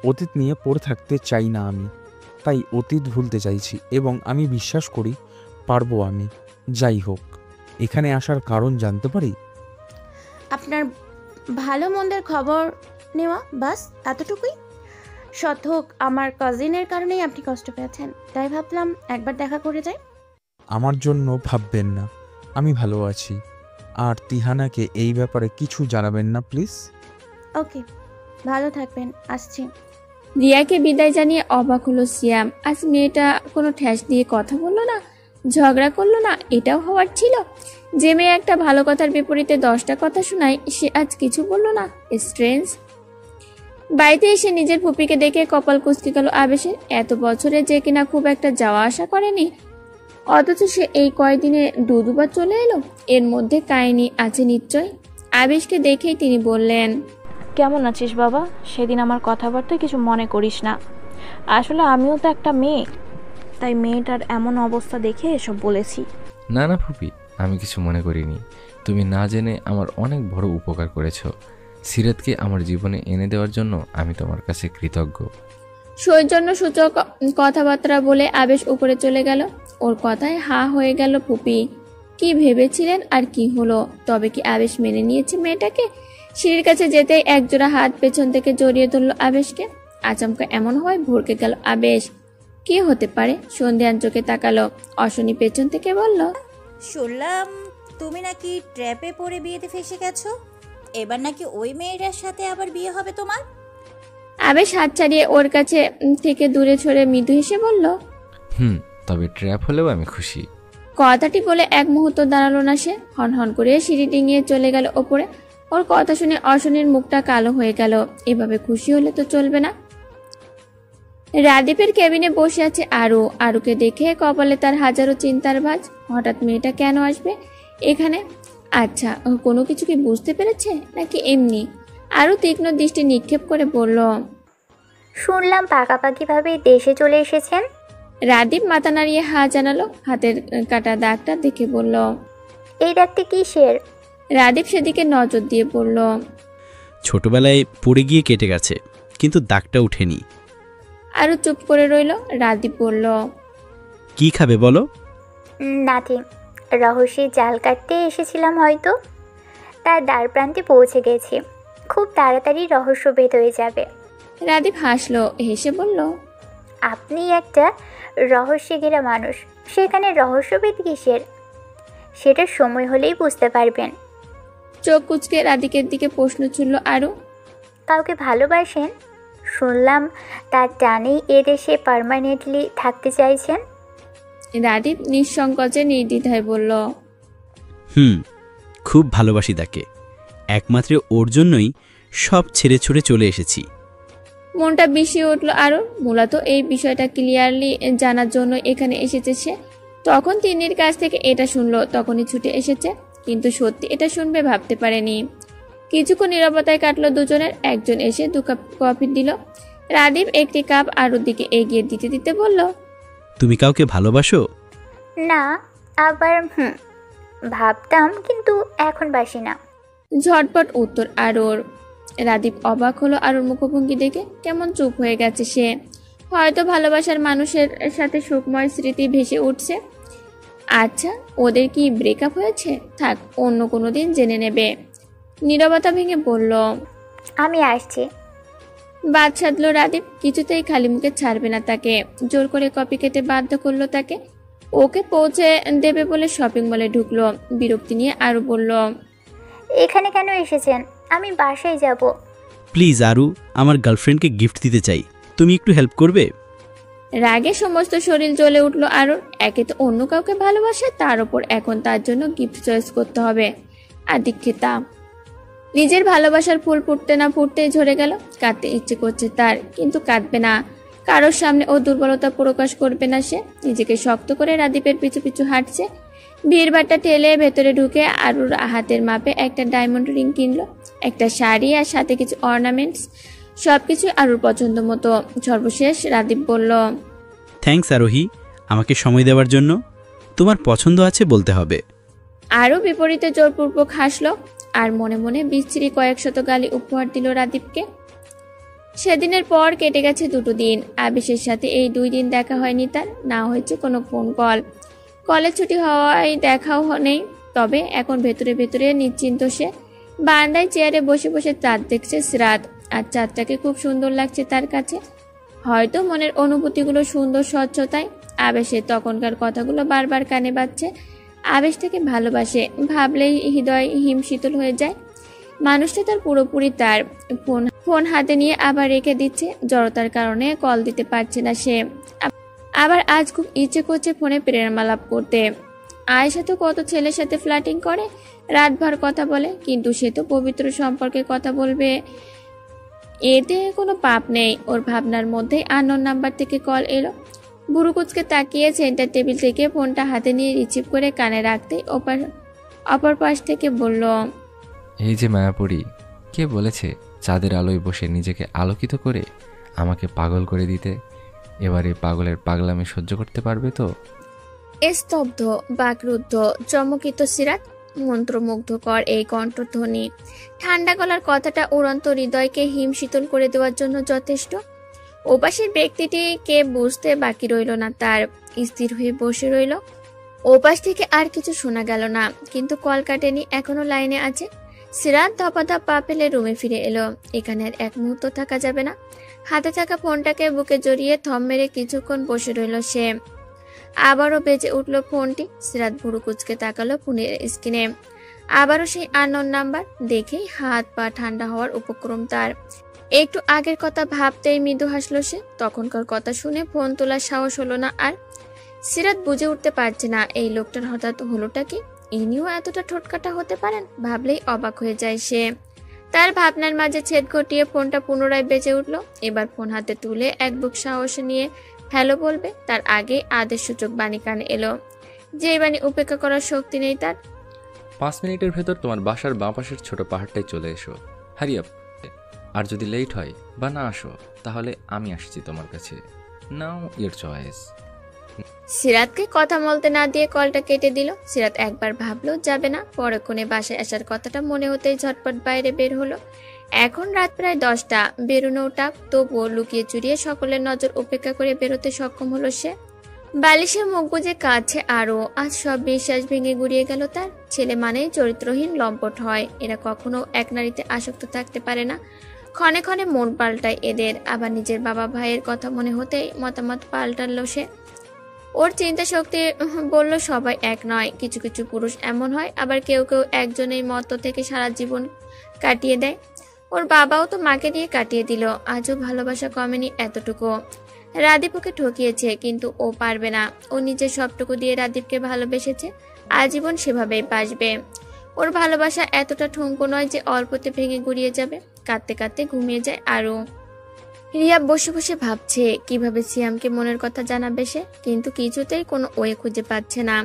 অতীত নিয়ে পড়ে থাকতে চাই না আমি, তাই অতীত ভুলতে চাইছি এবং আমি বিশ্বাস করি পারবো আমি। যাই হোক, এখানে আসার কারণ জানতে পারি? আপনার ভালো মন্দের খবর নেওয়া, বাস এতটুকুই। সৎ হোক আমার কাজিনের কারণেই আপনি কষ্ট পেয়েছেন, তাই ভাবলাম একবার দেখা করে যাই। আমার জন্য ভাববেন না, আমি ভালো আছি। আর তিহানাকে এই ব্যাপারে কিছু জানাবেন না প্লিজ। ওকে, ভালো থাকবেন, আসছি। রিয়াকে বিদায় জানিয়ে অবাক হলো সিয়াম। আজ মেয়েটা কোনো ঠ্যাস দিয়ে কথা বললো না, ঝগড়া করলো না, এটাও হওয়ার ছিল? যে মেয়ে একটা ভালো কথার বিপরীতে 10টা কথা শোনায়, সে আজ কিছু বললো না। স্ট্রেঞ্জ। বাড়িতে এসে নিজের ফুপিকে দেখে কপাল কুঁচকে গেল আবেশের। এত বছরে যে কিনা খুব একটা যাওয়া আসা করেনি, অথচ সে এই কয়দিনে দুবার চলে এলো। এর মধ্যে কাহিনী আছে নিশ্চয়। আবেশকে দেখেই তিনি বললেন, কেমন আছিস বাবা? সেদিন আমার কথাবার্তায় কিছু মনে করিস না। আসলে আমিও তো একটা মেয়ে, তাই মেয়েটার এমন অবস্থা দেখে এসব বলেছি। না না ফুপি, আমি কিছু মনে করিনি। তুমি না জেনে আমার অনেক বড় উপকার করেছো। সিরাতকে আমার জীবনে এনে দেওয়ার জন্য আমি তোমার কাছে কৃতজ্ঞ। সৌজন্য সূচক কথাবার্তা বলে আবেশ উপরে চলে গেল। ওর কথায় হা হয়ে গেল ফুপি। কি ভেবেছিলেন আর কি হলো? তবে কি আবেশ মেনে নিয়েছে মেয়েটাকে? সিঁড়ির কাছে যেতেই একজোড়া হাত পেছন থেকে জড়িয়ে ধরল আবেশকে। আচমকা এমন হয় ভরকে গেল আবেশ। কি হতে পারে? সন্ধ্যান চোখে তাকালো। অশনি পেছন থেকে বলল, শুনলাম তুমি নাকি ট্র্যাপে পড়ে বিয়েতে ফেসে গেছো। এবার নাকি ওই মেয়েটার সাথে আবার বিয়ে হবে তোমার। আবেশ হাত ছাড়িয়ে ওর কাছে থেকে দূরে সরে মৃদু হেসে বলল, তবে ট্র্যাপ হলেও আমি খুশি। কথাটি বলে এক মুহূর্ত দাঁড়ালো না সে। হনহন করে সিঁড়ি ডিঙিয়ে চলে গেল ওপরে। ওর কথা শুনে অশনির মুখটা কালো হয়ে গেল। এভাবে খুশি হলে তো চলবে না। রাদীপের কেবিনে বসে আছে আরুকে দেখে কপালে তার হাজারো চিন্তার ভাঁজ। হঠাৎ মেয়েটা কেন আসবে এখানে? আচ্ছা, কোনো কিছু কি বুঝতে পেরেছে নাকি এমনি? আরু তীক্ষ্ণ দৃষ্টি নিক্ষেপ করে বলল, শুনলাম পাকাপাকিভাবে দেশে চলে এসেছেন। রাদীপ মাথা নাড়িয়ে হা জানালো। হাতের কাটা দাগটা দেখে বলল, এই দাগটি কিসের? রাদীপ সেদিকে নজর দিয়ে বলল, ছোটবেলায় পড়ে গিয়ে কেটে গেছে, কিন্তু দাগটা উঠেনি। আরু চুপ করে রইল। রাদীপ বলল, কি খাবে বলো? নাথিং। রহস্যের জাল কাটতে এসেছিলাম হয়তো, তার দ্বার প্রান্তে পৌঁছে গেছি। খুব তাড়াতাড়ি রহস্য ভেদ হয়ে যাবে। রাদীপ হাসলো, হেসে বলল, আপনি একটা রহস্যে ঘেরা মানুষ, সেখানে রহস্যভেদ কিসের? সেটা সময় হলেই বুঝতে পারবেন। চোখ কুচকে রাধিকের দিকে প্রশ্ন ছুড়ল আরু। কাউকে ভালোবাসেন? শুনলাম তার টানেই এদেশে পার্মানেন্টলি থাকতে চাইছেন। রাদীপ নিঃসংকোচে নির্দ্বিধায় বলল, খুব ভালোবাসি তাকে। একমাত্র ওর জন্যই সব ছেড়ে ছুড়ে চলে এসেছি। মনটা বিষিয়ে উঠল আরু। মূলত এই বিষয়টা ক্লিয়ারলি জানার জন্য এখানে এসেছে সে। তখন তিন্নির কাছ থেকে এটা শুনলো, তখনই ছুটে এসেছে, কিন্তু সত্যি এটা শুনবে ভাবতে পারেনি। কিছুক্ষণ নীরবতায় কাটলো দুজনের। একজন এসে 2 কাপ কফি দিল। রাদীপ একটি কাপ আরুর দিকে এগিয়ে দিতে দিতে বলল, তুমি কাউকে ভালোবাসো? না, আবার ভাবতাম, কিন্তু এখন বাসি না। ঝটপট উত্তর আরুর। রাদীপ অবাক হলো আরুর মুখভঙ্গি দেখে। কেমন চুপ হয়ে গেছে সে। হয়তো ভালোবাসার মানুষের সাথে সুখময় স্মৃতি ভেসে উঠছে। আচ্ছা, ওদের কি ব্রেকআপ হয়েছে? থাক, অন্য কোনো দিন জেনে নেবে। নীরবতা ভেঙে বলল। আমি আসছি। বাদ সাধলো রাদীপ, কিছুতেই খালি মুখে ছাড়বে না তাকে। জোর করে কপি কেটে বাধ্য করলো তাকে। ওকে পৌঁছে দেবে বলে শপিং মলে ঢুকলো। বিরক্তি নিয়ে আরও বলল, এখানে কেন এসেছেন? আমি বাসায় যাব। প্লিজ আরু, আমার গার্লফ্রেন্ডকে গিফট দিতে চাই, তুমি একটু হেল্প করবে? রাগে সমস্ত শরীর জ্বলে উঠলো আরুর। একে তো অন্য কাউকে ভালোবাসে, তার উপর এখন তার জন্য গিফট চয়েস করতে হবে। আদিক্ষেতা নিজের ভালোবাসার ফুল ফুটতে না ফুটতেই ঝরে গেল। কাঁদতে ইচ্ছে করছে তার, কিন্তু কাঁদবে না। কারোর সামনে ও দুর্বলতা প্রকাশ করবে না সে। নিজেকে শক্ত করে রাদীপের পিছু পিছু হাঁটছে। ভিড়ভাট্টা ঠেলে ভেতরে ঢুকে আরুর হাতের মাপে একটা ডায়মন্ড রিং কিনলো, একটা শাড়ি আর সাথে কিছু অর্নামেন্টস। সবকিছু আরুর পছন্দ মতো। সর্বশেষ রাদীপ বলল, থ্যাঙ্কস আরোহী, আমাকে সময় দেওয়ার জন্য। তোমার পছন্দ আছে বলতে হবে। আরও বিপরীতে জোরপূর্বক হাসলো আর মনে মনে বিচ্ছিরি কয়েকশত গালি উপহার দিল রাদীপকে। সেদিনের পর কেটে গেছে 2 দিন। আবেশের সাথে এই 2 দিন দেখা হয়নি তার, না হয়েছে কোনো ফোন কল। কলেজ ছুটি হওয়ায় দেখাও নেই। তবে এখন ভেতরে ভেতরে নিশ্চিন্ত সে। বারান্দায় চেয়ারে বসে বসে চাঁদ দেখছে সিরাত, আর চাঁদটাকে খুব সুন্দর লাগছে তার কাছে। হয়তো মনের অনুভূতিগুলো সুন্দর স্বচ্ছতায়। আবেশের তখনকার কথাগুলো বারবার কানে বাজছে। আবেশ থেকে ভালোবাসে, ভাবলেই হৃদয় হিমশীতল হয়ে যায়। মানুষটা তার পুরোপুরি তার। ফোন হাতে নিয়ে আবার রেখে দিচ্ছে। জড়তার কারণে কল দিতে পারছে না সে। আবার আজ খুব ইচ্ছে করছে ফোনে প্রেরণালাপ করতে। আয়েশা তো কত ছেলের সাথে ফ্লার্টিং করে, রাতভর কথা বলে, কিন্তু সে তো পবিত্র সম্পর্কে কথা বলবে, এতে কোনো পাপ নেই। ওর ভাবনার মধ্যেই আননোন নাম্বার থেকে কল এলো। বুড়ুকুচকে তাকিয়ে সেন্টার টেবিল থেকে ফোনটা হাতে নিয়ে রিসিভ করে কানে রাখতেই অপর পাশ থেকে বলল, এই যে মায়াপুরী, কে বলেছে চাঁদের আলোয় বসে নিজেকে আলোকিত করে আমাকে পাগল করে দিতে? এবারে পাগলের পাগলামি সহ্য করতে পারবে তো? স্তব্ধ, বাকরুদ্ধ, চমকিত সিরাত। মন্ত্রমুগ্ধকর এই কণ্ঠধ্বনি, ঠান্ডা গলার কথাটা উড়ন্ত হৃদয়কে হিমশীতল করে দেওয়ার জন্য যথেষ্ট। ওপাশের ব্যক্তিটি কে বুঝতে বাকি রইল না তার। স্থির হয়ে বসে রইল। ওপাশ থেকে আর কিছু শোনা গেল না, কিন্তু কল কাটেনি, এখনো লাইনে আছে। সিরাত ধপাধপ পা ফেলে রুমে ফিরে এলো। এখানে আর এক মুহূর্ত থাকা যাবে না। হাতে থাকা ফোনটাকে বুকে জড়িয়ে থম মেরে কিছুক্ষণ বসে রইল সে। আবারও বেজে উঠল ফোনটি। সিরাত ভুরু কুচকে তাকালো ফোনের স্ক্রিনে। আবারও সেই আননোন নাম্বার। দেখেই হাত পা ঠান্ডা হওয়ার উপক্রম তার। একটু আগের কথা ভাবতেই মৃদু হাসলো সে। তখনকার কথা শুনে ফোন তোলার সাহস হলো না আর। সিরাত বুঝে উঠতে পারছে না এই লোকটার হঠাৎ হলোটা কি। ইনিও এতটা ঠোটকাটা হতে পারেন, ভাবলেই অবাক হয়ে যায় সে। তার ভাবনার মাঝে ছেদ ঘটিয়ে ফোনটা পুনরায় বেজে উঠল। এবার ফোন হাতে তুলে এক বুক সাহস নিয়ে হ্যালো বলবে, তার আগে আদেশসূচক বাণী কানে এলো। যে বাণী উপেক্ষা করার শক্তি নেই তার। 5 মিনিটের ভেতর তোমার বাসার বাঁ পাশের ছোট পাহাড়টায় চলে এসো। Hurry up. আর যদি লেট হয় বা না আসো, তাহলে আমি আসছি তোমার কাছে। নাও ইয়োর চয়েস। সিরাতকে কথা বলতে না দিয়ে কলটা কেটে দিল। সিরাত একবার ভাবলো যাবে না, পরক্ষণে বাসায় আসার কথাটা মনে হতেই ঝটপট বাইরে বের হলো। এখন রাত প্রায় 10টা। বেরোনোটা তবুও লুকিয়ে চুরিয়ে সকলের নজর উপেক্ষা করে বেরোতে সক্ষম হলো সে। বালিশে মুখ গুজে কাঁদছে আরও। আজ সব বিশ্বাস ভেঙে গুড়িয়ে গেল তার। ছেলে মানেই চরিত্রহীন লম্পট হয়, এরা কখনো এক নারীতে আসক্ত থাকতে পারে না। ক্ষণে ক্ষণে মন পাল্টায় এদের। আবার নিজের বাবা ভাইয়ের কথা মনে হতেই মতামত পাল্টালো সে। ওর চিন্তা শক্তি বলল সবাই এক নয়, কিছু কিছু পুরুষ এমন হয়, আবার কেউ কেউ একজনের মত থেকে সারা জীবন কাটিয়ে দেয়। ওর বাবাও তো মাকে দিয়ে কাটিয়ে দিল, আজও ভালোবাসা কমেনি এতটুকু। রাদীপ ওকে ঠকিয়েছে, কিন্তু ও পারবে না। ও নিজের সবটুকু দিয়ে রাদীপকে ভালোবেসেছে, আজীবন সেভাবেই বাসবে। ওর ভালোবাসা এতটা ঠুনকো নয় যে অল্পতে ভেঙে গুড়িয়ে যাবে। কাঁদতে কাঁদতে ঘুমিয়ে যায় আরও। রিয়া বসে বসে ভাবছে কিভাবে সিয়ামকে মনের কথা জানাবে সে, কিন্তু কিছুতেই কোনো ওয়ে খুঁজে পাচ্ছে না।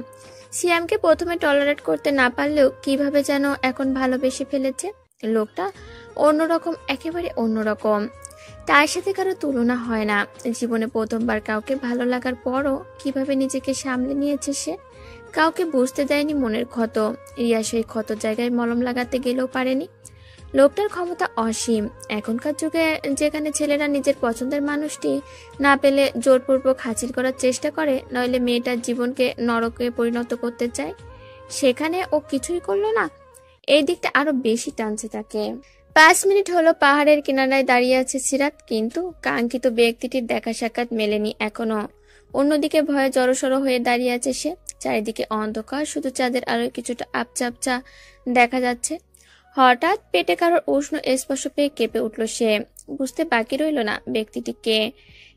সিয়ামকে প্রথমে টলারেট করতে না পারলেও কিভাবে যেন এখন ভালোবেসে ফেলেছে। লোকটা অন্যরকম, একেবারে অন্যরকম। তার সাথে কারো তুলনা হয় না। জীবনে প্রথমবার কাউকে ভালো লাগার পরও কিভাবে নিজেকে সামলে নিয়েছে সে। কাউকে বুঝতে দেয়নি মনের ক্ষত। রিয়া সেই ক্ষত জায়গায় মলম লাগাতে গেলেও পারেনি। লোকটার ক্ষমতা অসীম। এখনকার যুগে যেখানে ছেলেরা নিজের পছন্দের মানুষটি না পেলে জোরপূর্বক হাসিল করার চেষ্টা করে, নইলে মেয়েটার জীবনকে নরকে পরিণত করতে চায়, সেখানে ও কিছুই করলো না। এই দিকটা আরো বেশি টানছে তাকে। 5 মিনিট হলো পাহাড়ের কিনারায় দাঁড়িয়ে আছে সিরাত, কিন্তু কাঙ্ক্ষিত ব্যক্তিটির দেখা সাক্ষাৎ মেলেনি এখনো। অন্যদিকে ভয়ে জড়সড় হয়ে দাঁড়িয়ে আছে সে। চারিদিকে অন্ধকার, শুধু চাঁদের আলো কিছুটা আপচা আপচা দেখা যাচ্ছে। হঠাৎ পেটে কারোর উষ্ণ স্পর্শ পেয়ে কেঁপে উঠল সে। বুঝতে বাকি রইল না ব্যক্তিটি কে।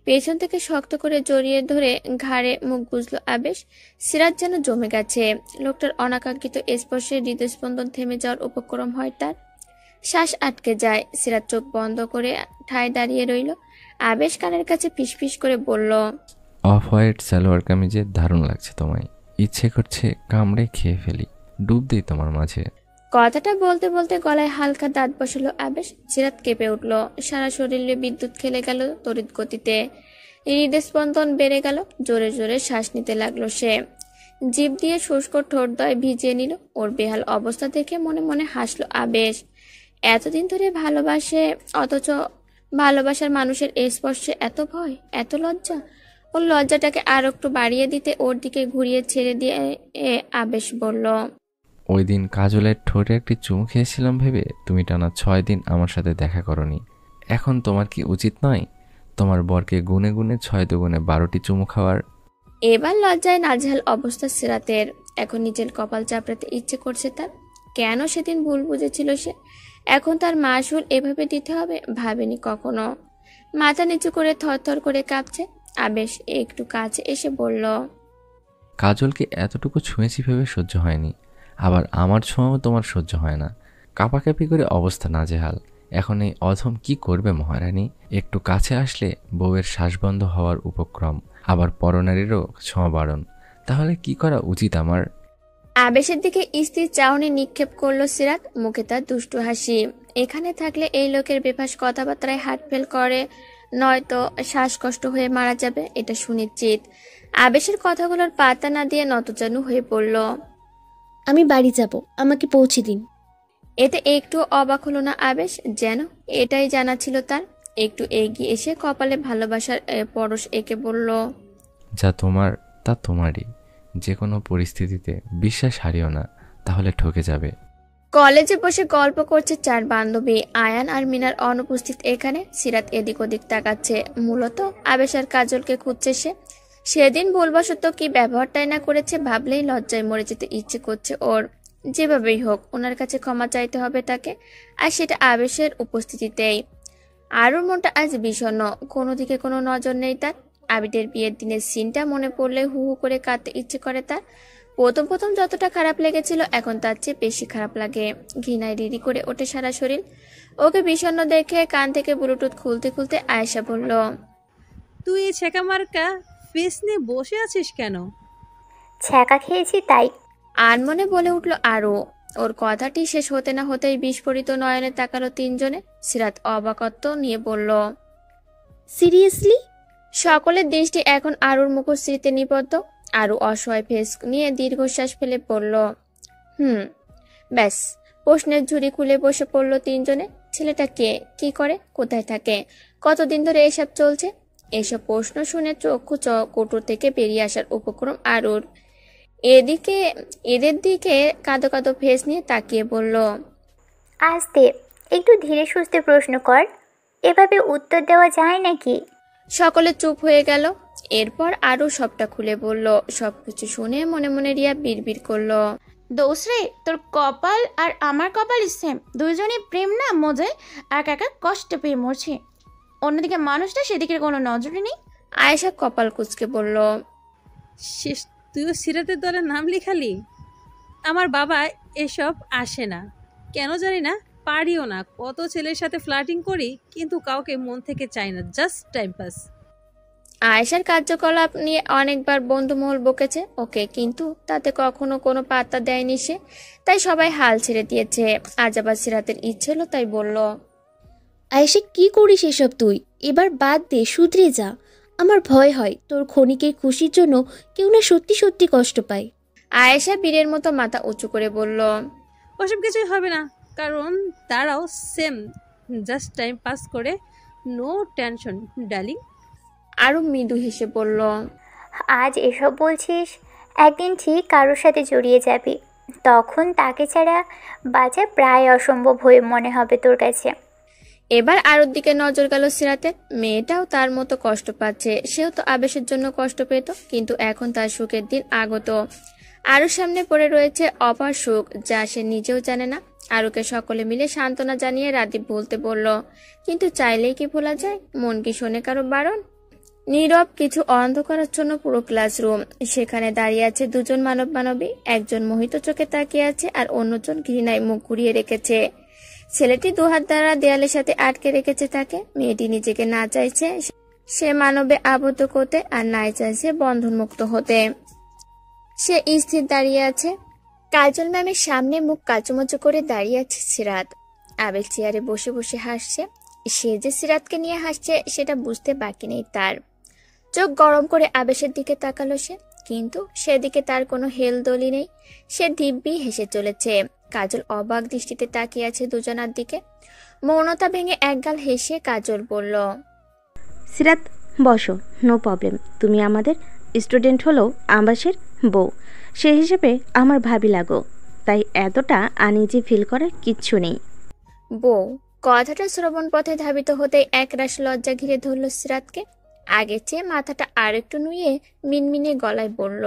পেছন থেকে শক্ত করে জড়িয়ে ধরে ঘাড়ে মুখ গুজল আবেশ। সিরাত যেন জমে গেছে। লোকটার অনাকাঙ্ক্ষিত স্পর্শে হৃদস্পন্দন থেমে যাওয়ার উপক্রম হয় তার। শ্বাস আটকে যায়। সিরাত চোখ বন্ধ করে ঠায় দাঁড়িয়ে রইল। আবেশ কানের কাছে ফিসফিস করে বলল, অফ হোয়াইট সালোয়ার কামিজে দারুণ লাগছে তোমায়, ইচ্ছে করছে কামড়ে খেয়ে ফেলি, ডুব দিই তোমার মাঝে। কথাটা বলতে বলতে গলায় হালকা দাঁত বসালো আবেশ। সিরাত কেঁপে উঠল। সারা শরীরে বিদ্যুৎ খেলে গেল তড়িৎ গতিতে। হৃদস্পন্দন বেড়ে গেল। জোরে জোরে শ্বাস নিতে লাগলো সে। জিভ দিয়ে শুষ্ক ঠোঁটদ্বয় ভিজিয়ে নিল। ওর বেহাল অবস্থা দেখে মনে মনে হাসলো আবেশ। এতদিন ধরে ভালোবাসে, অথচ ভালোবাসার মানুষের স্পর্শে এত ভয়, এত লজ্জা। ওর লজ্জাটাকে আর একটু বাড়িয়ে দিতে ওর দিকে ঘুরিয়ে ছেড়ে দিয়ে আবেশ বলল, ওই দিন কাজলের ঠোঁটে একটি চুমু খেয়েছিলাম ভেবে তুমি টানা 6 দিন আমার সাথে দেখা করনি। এখন তোমার কি উচিত নয় তোমার বরকে গুনে গুনে 6 দুগুণে 12টি চুমু খাওয়ার? এবার লজ্জায় নাজেহাল অবস্থা সিরাতের। এখন নিজের কপাল চাপড়াতে ইচ্ছে করছে তার। কেন সেদিন ভুল বুঝেছিল সে? এখন তার মাসুল এভাবে দিতে হবে, ভাবেনি কখনো। মাথা নিচু করে থরথর করে কাঁপছে। আবেশ একটু কাছে এসে বলল, কাজলকে এতটুকু ছুঁয়েছি ভেবে সহ্য হয়নি, আবার আমার ছোঁয়াও তোমার সহ্য হয় না। কাঁপাকাঁপি করে অবস্থা নাজেহাল। এখন এই অধম কি করবে মহারানী? একটু কাছে আসলে বউয়ের শ্বাসবন্ধ হওয়ার উপক্রম, আবার পরনারীরও ছোঁয়া বাড়ন। তাহলে কি করা উচিত আমার? আবেশের দিকে স্থির চাহনি নিক্ষেপ করলো সিরাত। মুখে তার দুষ্টু হাসি। এখানে থাকলে এই লোকের বেফাস কথাবার্তায় হার্ট ফেল করে, নয়তো শ্বাসকষ্ট হয়ে মারা যাবে, এটা সুনিশ্চিত। আবেশের কথাগুলোর পাত্তা না দিয়ে নতজানু হয়ে পড়ল। আমি বাড়ি যাব, আমাকে পৌঁছে দিন। এতে একটু অবাক হলো না আবেশ, যেন এটাই জানা ছিল তার। একটু এগিয়ে এসে কপালে ভালোবাসার পরশ এঁকে বলল, যা তোমার তা তোমারই। যে কোনো পরিস্থিতিতে বিশ্বাস হারিও না, তাহলে ঠকে যাবে। কলেজে বসে গল্প করছে 4 বান্ধবী। আয়ান আর মিনার অনুপস্থিত এখানে। সিরাত এদিক ওদিক তাকাচ্ছে। মূলত আবেশ আর কাজলকে খুঁজছে সে। সেদিন ভুলবশত কি ব্যবহারটাই না করেছে, ভাবলেই লজ্জায় মরে যেতে ইচ্ছে করছে ওর। যেভাবেই হোক ওনার কাছে ক্ষমা চাইতে হবে তাকে, আর সেটা আবেশের উপস্থিতিতেই। আরুর মনটা আজ বিষণ্ণ। কোনো দিকে কোনো নজর নেই তার। আবিদের বিয়ের দিনের সিনটা মনে পড়লে হু হু করে কাঁদতে ইচ্ছে করে তার। প্রথম প্রথম যতটা খারাপ লেগেছিল, এখন তার চেয়ে বেশি খারাপ লাগে। ঘৃণায় রিরি করে ওঠে সারা শরীর। ওকে বিষণ্ণ দেখে কান থেকে ব্লুটুথ খুলতে খুলতে আয়েশা বলল, তুই এই ছেঁকা মার্কা ফেস নিয়ে বসে আছিস কেন? ছ্যাঁকা খেয়েছি তাই। আনমনে বলে উঠল আরও। ওর কথাটি শেষ হতে না হতেই বিস্ফোরিত নয়নে তাকালো 3 জনে। সিরাত অবাকত্ব নিয়ে বলল, সিরিয়াসলি? সকলের দৃষ্টি এখন আরুর মুখশ্রীতে নিবদ্ধ। আরু অসহায় ফেস নিয়ে দীর্ঘশ্বাস ফেলে পড়ল, ব্যাস। প্রশ্নের ঝুড়ি খুলে বসে পড়ল 3 জনে। ছেলেটা কে, কি করে, কোথায় থাকে, কতদিন ধরে এসব চলছে? এসব প্রশ্ন শুনে চক্ষু কোটর থেকে বেরিয়ে আসার উপক্রম আরুর। এদের দিকে কাঁদো কাঁদো ফেস নিয়ে তাকিয়ে বলল, আস্তে, একটু ধীরে সুস্থে প্রশ্ন কর, এভাবে উত্তর দেওয়া যায় নাকি? সকলে চুপ হয়ে গেল। এরপর আরও সবটা খুলে বলল। সবকিছু শুনে মনে মনে রিয়া বিড়বিড় করলো, দোসরে, তোর কপাল আর আমার কপাল সেম। দুইজনই প্রেম না মজায় একা একা কষ্ট পেয়ে মরছে। অন্যদিকে মানুষটা সেদিকে কোনো নজরই নেই। আয়েশা কপাল কুঁচকে বলল, শেষ তুইও সিরাতের দলে নাম লিখালি? আমার বাবা এসব আসে না, কেন জানি না, পারিও না। কত ছেলের সাথে ফ্লার্টিং করি, কিন্তু কাউকে মন থেকে চাই না, জাস্ট টাইম পাস। আয়েশার কার্যকলাপ নিয়ে অনেকবার বন্ধুমহল বকেছে ওকে, কিন্তু তাতে কখনো কোনো পাত্তা দেয়নি সে। তাই সবাই হাল ছেড়ে দিয়েছে। আজ আবার সিরাতের ইচ্ছে হলো, তাই বলল, আয়েশা কি করিস এসব তুই? এবার বাদ দে, শুধরে যা। আমার ভয় হয় তোর ক্ষণিকের খুশির জন্য কেউ না সত্যি সত্যি কষ্ট পায়। আয়েশা বীরের মতো মাথা উঁচু করে বলল, ওসব কিছুই হবে না, কারণ তারাও সেম, জাস্ট টাইম পাস করে। No tension darling. আরও মৃদু হেসে বলল, আজ এসব বলছিস, একদিন ঠিক কারোর সাথে জড়িয়ে যাবি, তখন তাকে ছাড়া বাঁচা প্রায় অসম্ভব হয়ে মনে হবে তোর কাছে। এবার আরুর দিকে নজর গেল সিরাতের। মেয়েটাও তার মতো কষ্ট পাচ্ছে, সেও তো আবেশের জন্য কষ্ট পেত, কিন্তু এখন তার সুখের দিন আগত। আরুর সামনে পড়ে রয়েছে অপার সুখ, যা সে নিজেও জানে না। আরুকে সকলে মিলে সান্ত্বনা জানিয়ে রাদীপ বলতে বলল, কিন্তু চাইলেই কি ভোলা যায়? মন কি শোনে কারো বারণ? নীরব কিছু অন্ধকারাচ্ছন্ন পুরো ক্লাসরুম। সেখানে দাঁড়িয়ে আছে দুজন মানব মানবী, একজন মোহিত চোখে তাকিয়ে আছে আর অন্যজন ঘৃণায় মুখ ঘুরিয়ে রেখেছে। ছেলেটি দুহাত দ্বারা দেয়ালের সাথে আটকে রেখেছে তাকে। মেয়েটি নিজেকে না চাইছে সে মানবে আবদ্ধ করতে, আর নাই চাইছে বন্ধনমুক্ত হতে। সে স্থির দাঁড়িয়ে আছে। কাজল ম্যামের সামনে মুখ কাচুমচু করে দাঁড়িয়ে আছে সিরাত। আবেল চেয়ারে বসে বসে হাসছে। সে যে সিরাতকে নিয়ে হাসছে সেটা বুঝতে বাকি নেই তার। চোখ গরম করে আবেশের দিকে তাকালো সে, কিন্তু সেদিকে তার কোনো হেলদোলই নেই। সে দিব্যি হেসে চলেছে। কাজল অবাক দৃষ্টিতে তাকিয়ে আছে দুজনার দিকে। মৌনতা ভেঙে একগাল হেসে কাজল বলল, সিরাত বসো, নো প্রবলেম। তুমি আমাদের স্টুডেন্ট হলেও আবাসের বউ, সেই হিসেবে আমার ভাবি লাগো, তাই এতটা আনইজি ফিল করার কিচ্ছু নেই। বউ কথাটা শ্রবণ পথে ধাবিত হতে একরাশ লজ্জা ঘিরে ধরল সিরাতকে। আগের চেয়ে মাথাটা আর একটু নুয়ে মিনমিনে গলায় বলল,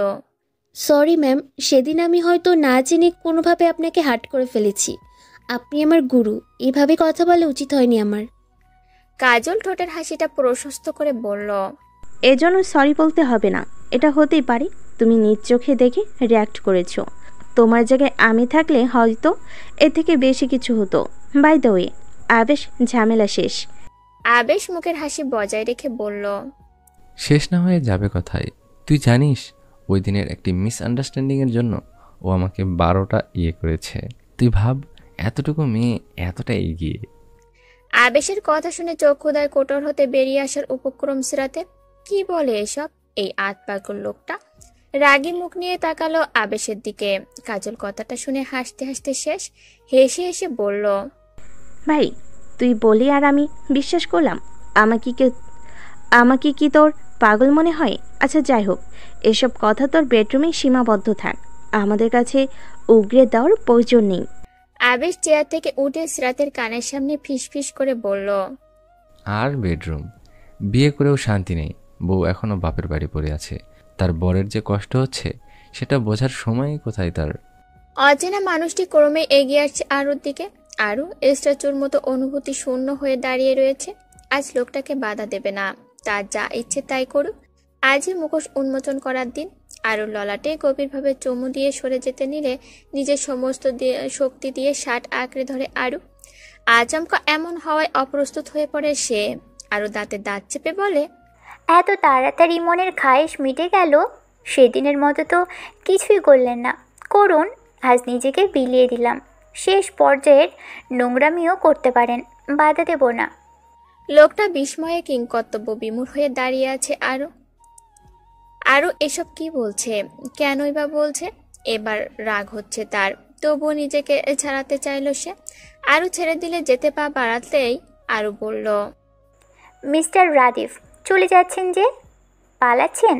সরি ম্যাম, সেদিন আমি হয়তো না জেনে কোনোভাবে আপনাকে হার্ট করে ফেলেছি। আপনি আমার গুরু, এভাবে কথা বলা উচিত হয়নি আমার। কাজল ঠোঁটের হাসিটা প্রশস্ত করে বলল, এজন্য সরি বলতে হবে না, এটা হতেই পারে। তুমি নিজ চোখে দেখে রিয়াক্ট করেছো। তোমার জায়গায় আমি থাকলে হয়তো এর থেকে বেশি কিছু হতো। বাই দ্য ওয়ে, আবেশ ঝামেলা শেষ। আবেশ মুখের হাসি বজায় রেখে বলল, শেষ না হয়ে যাবে কোথায়? তুই জানিস ওই দিনের একটি মিসআন্ডারস্ট্যান্ডিংয়ের জন্য ও আমাকে 12টা করেছে। তুই ভাব, এতটুকু মেয়ে এতটা এগিয়ে। আবেশের কথা শুনে চক্ষুদায় কোটর হতে বেরিয়ে আসার উপক্রম সিরাতে। কি বলে এসব এই আতপাগল লোকটা? রাগী মুখ নিয়ে তাকালো আবেশের দিকে। কাজল কথাটা শুনে হাসতে হাসতে শেষ। হেসে হেসে বলল, ভাই তুই বলি আর আমি বিশ্বাস করলাম? আমাকে কি তোর পাগল মনে হয়? আচ্ছা যাই হোক, এসব কথা তোর বেডরুমেই সীমাবদ্ধ থাক, আমাদের কাছে উগরে দেওয়ার প্রয়োজন নেই। আবেশ চেয়ার থেকে উঠে সিরাতের কানের সামনে ফিসফিস করে বলল, আর বেডরুম? বিয়ে করেও শান্তি নেই, বউ এখনো বাপের বাড়ি পড়ে আছে। তার বরের যে কষ্ট হচ্ছে সেটা বোঝার সময় কোথায় তার? অচেনা মানুষটি ক্রমে এগিয়ে আসছে আরুর দিকে। আরু স্ট্যাচুর মতো অনুভূতি শূন্য হয়ে দাঁড়িয়ে রয়েছে। আজ লোকটাকে বাধা দেবে না, তার যা ইচ্ছে তাই করুক। আজই মুখোশ উন্মোচন করার দিন। আরুর ললাটে গভীরভাবে চুমু দিয়ে সরে যেতে নিলে নিজের সমস্ত শক্তি দিয়ে শার্ট আঁকড়ে ধরে আরু। আচমকা এমন হওয়ায় অপ্রস্তুত হয়ে পড়ে সে। আরু দাঁতে দাঁত চেপে বলে, এত তাড়াতাড়ি মনের খায়েশ মিটে গেল? সেদিনের মতো তো কিছুই করলেন না। করুন, আজ নিজেকে বিলিয়ে দিলাম। শেষ পর্যায়ের নোংরামিও করতে পারেন, বাধা দেব না। লোকটা বিস্ময়ে কিংকর্তব্য বিমূঢ় হয়ে দাঁড়িয়ে আছে। আরু এসব কি বলছে? কেনই বা বলছে? এবার রাগ হচ্ছে তার, তবুও নিজেকে ছাড়াতে চাইল সে। আরু ছেড়ে দিলে যেতে পা বাড়াতেই আরু বলল, মিস্টার রাদিফ, চলে যাচ্ছেন যে? পালাচ্ছেন?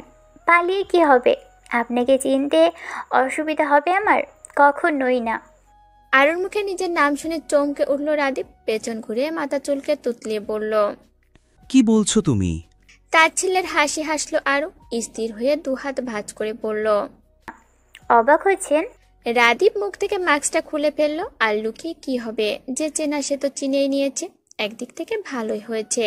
পালিয়ে কি হবে? আপনাকে চিনতে অসুবিধা হবে আমার? কখনোই না। আরুর মুখে নিজের নাম শুনে চমকে উঠল রাদীপ। পেছন ঘুরে মাথা চুলকে তুতলিয়ে বলল, কি বলছো তুমি? তার ছেলের হাসি হাসলো আরু। স্থির হয়ে দুহাত ভাঁজ করে বলল, অবাক হচ্ছেন? রাদীপ মুখ থেকে মাস্কটা খুলে ফেললো। আর লুকিয়ে কি হবে? যে চেনা সে তো চিনেই নিয়েছে। একদিক থেকে ভালোই হয়েছে,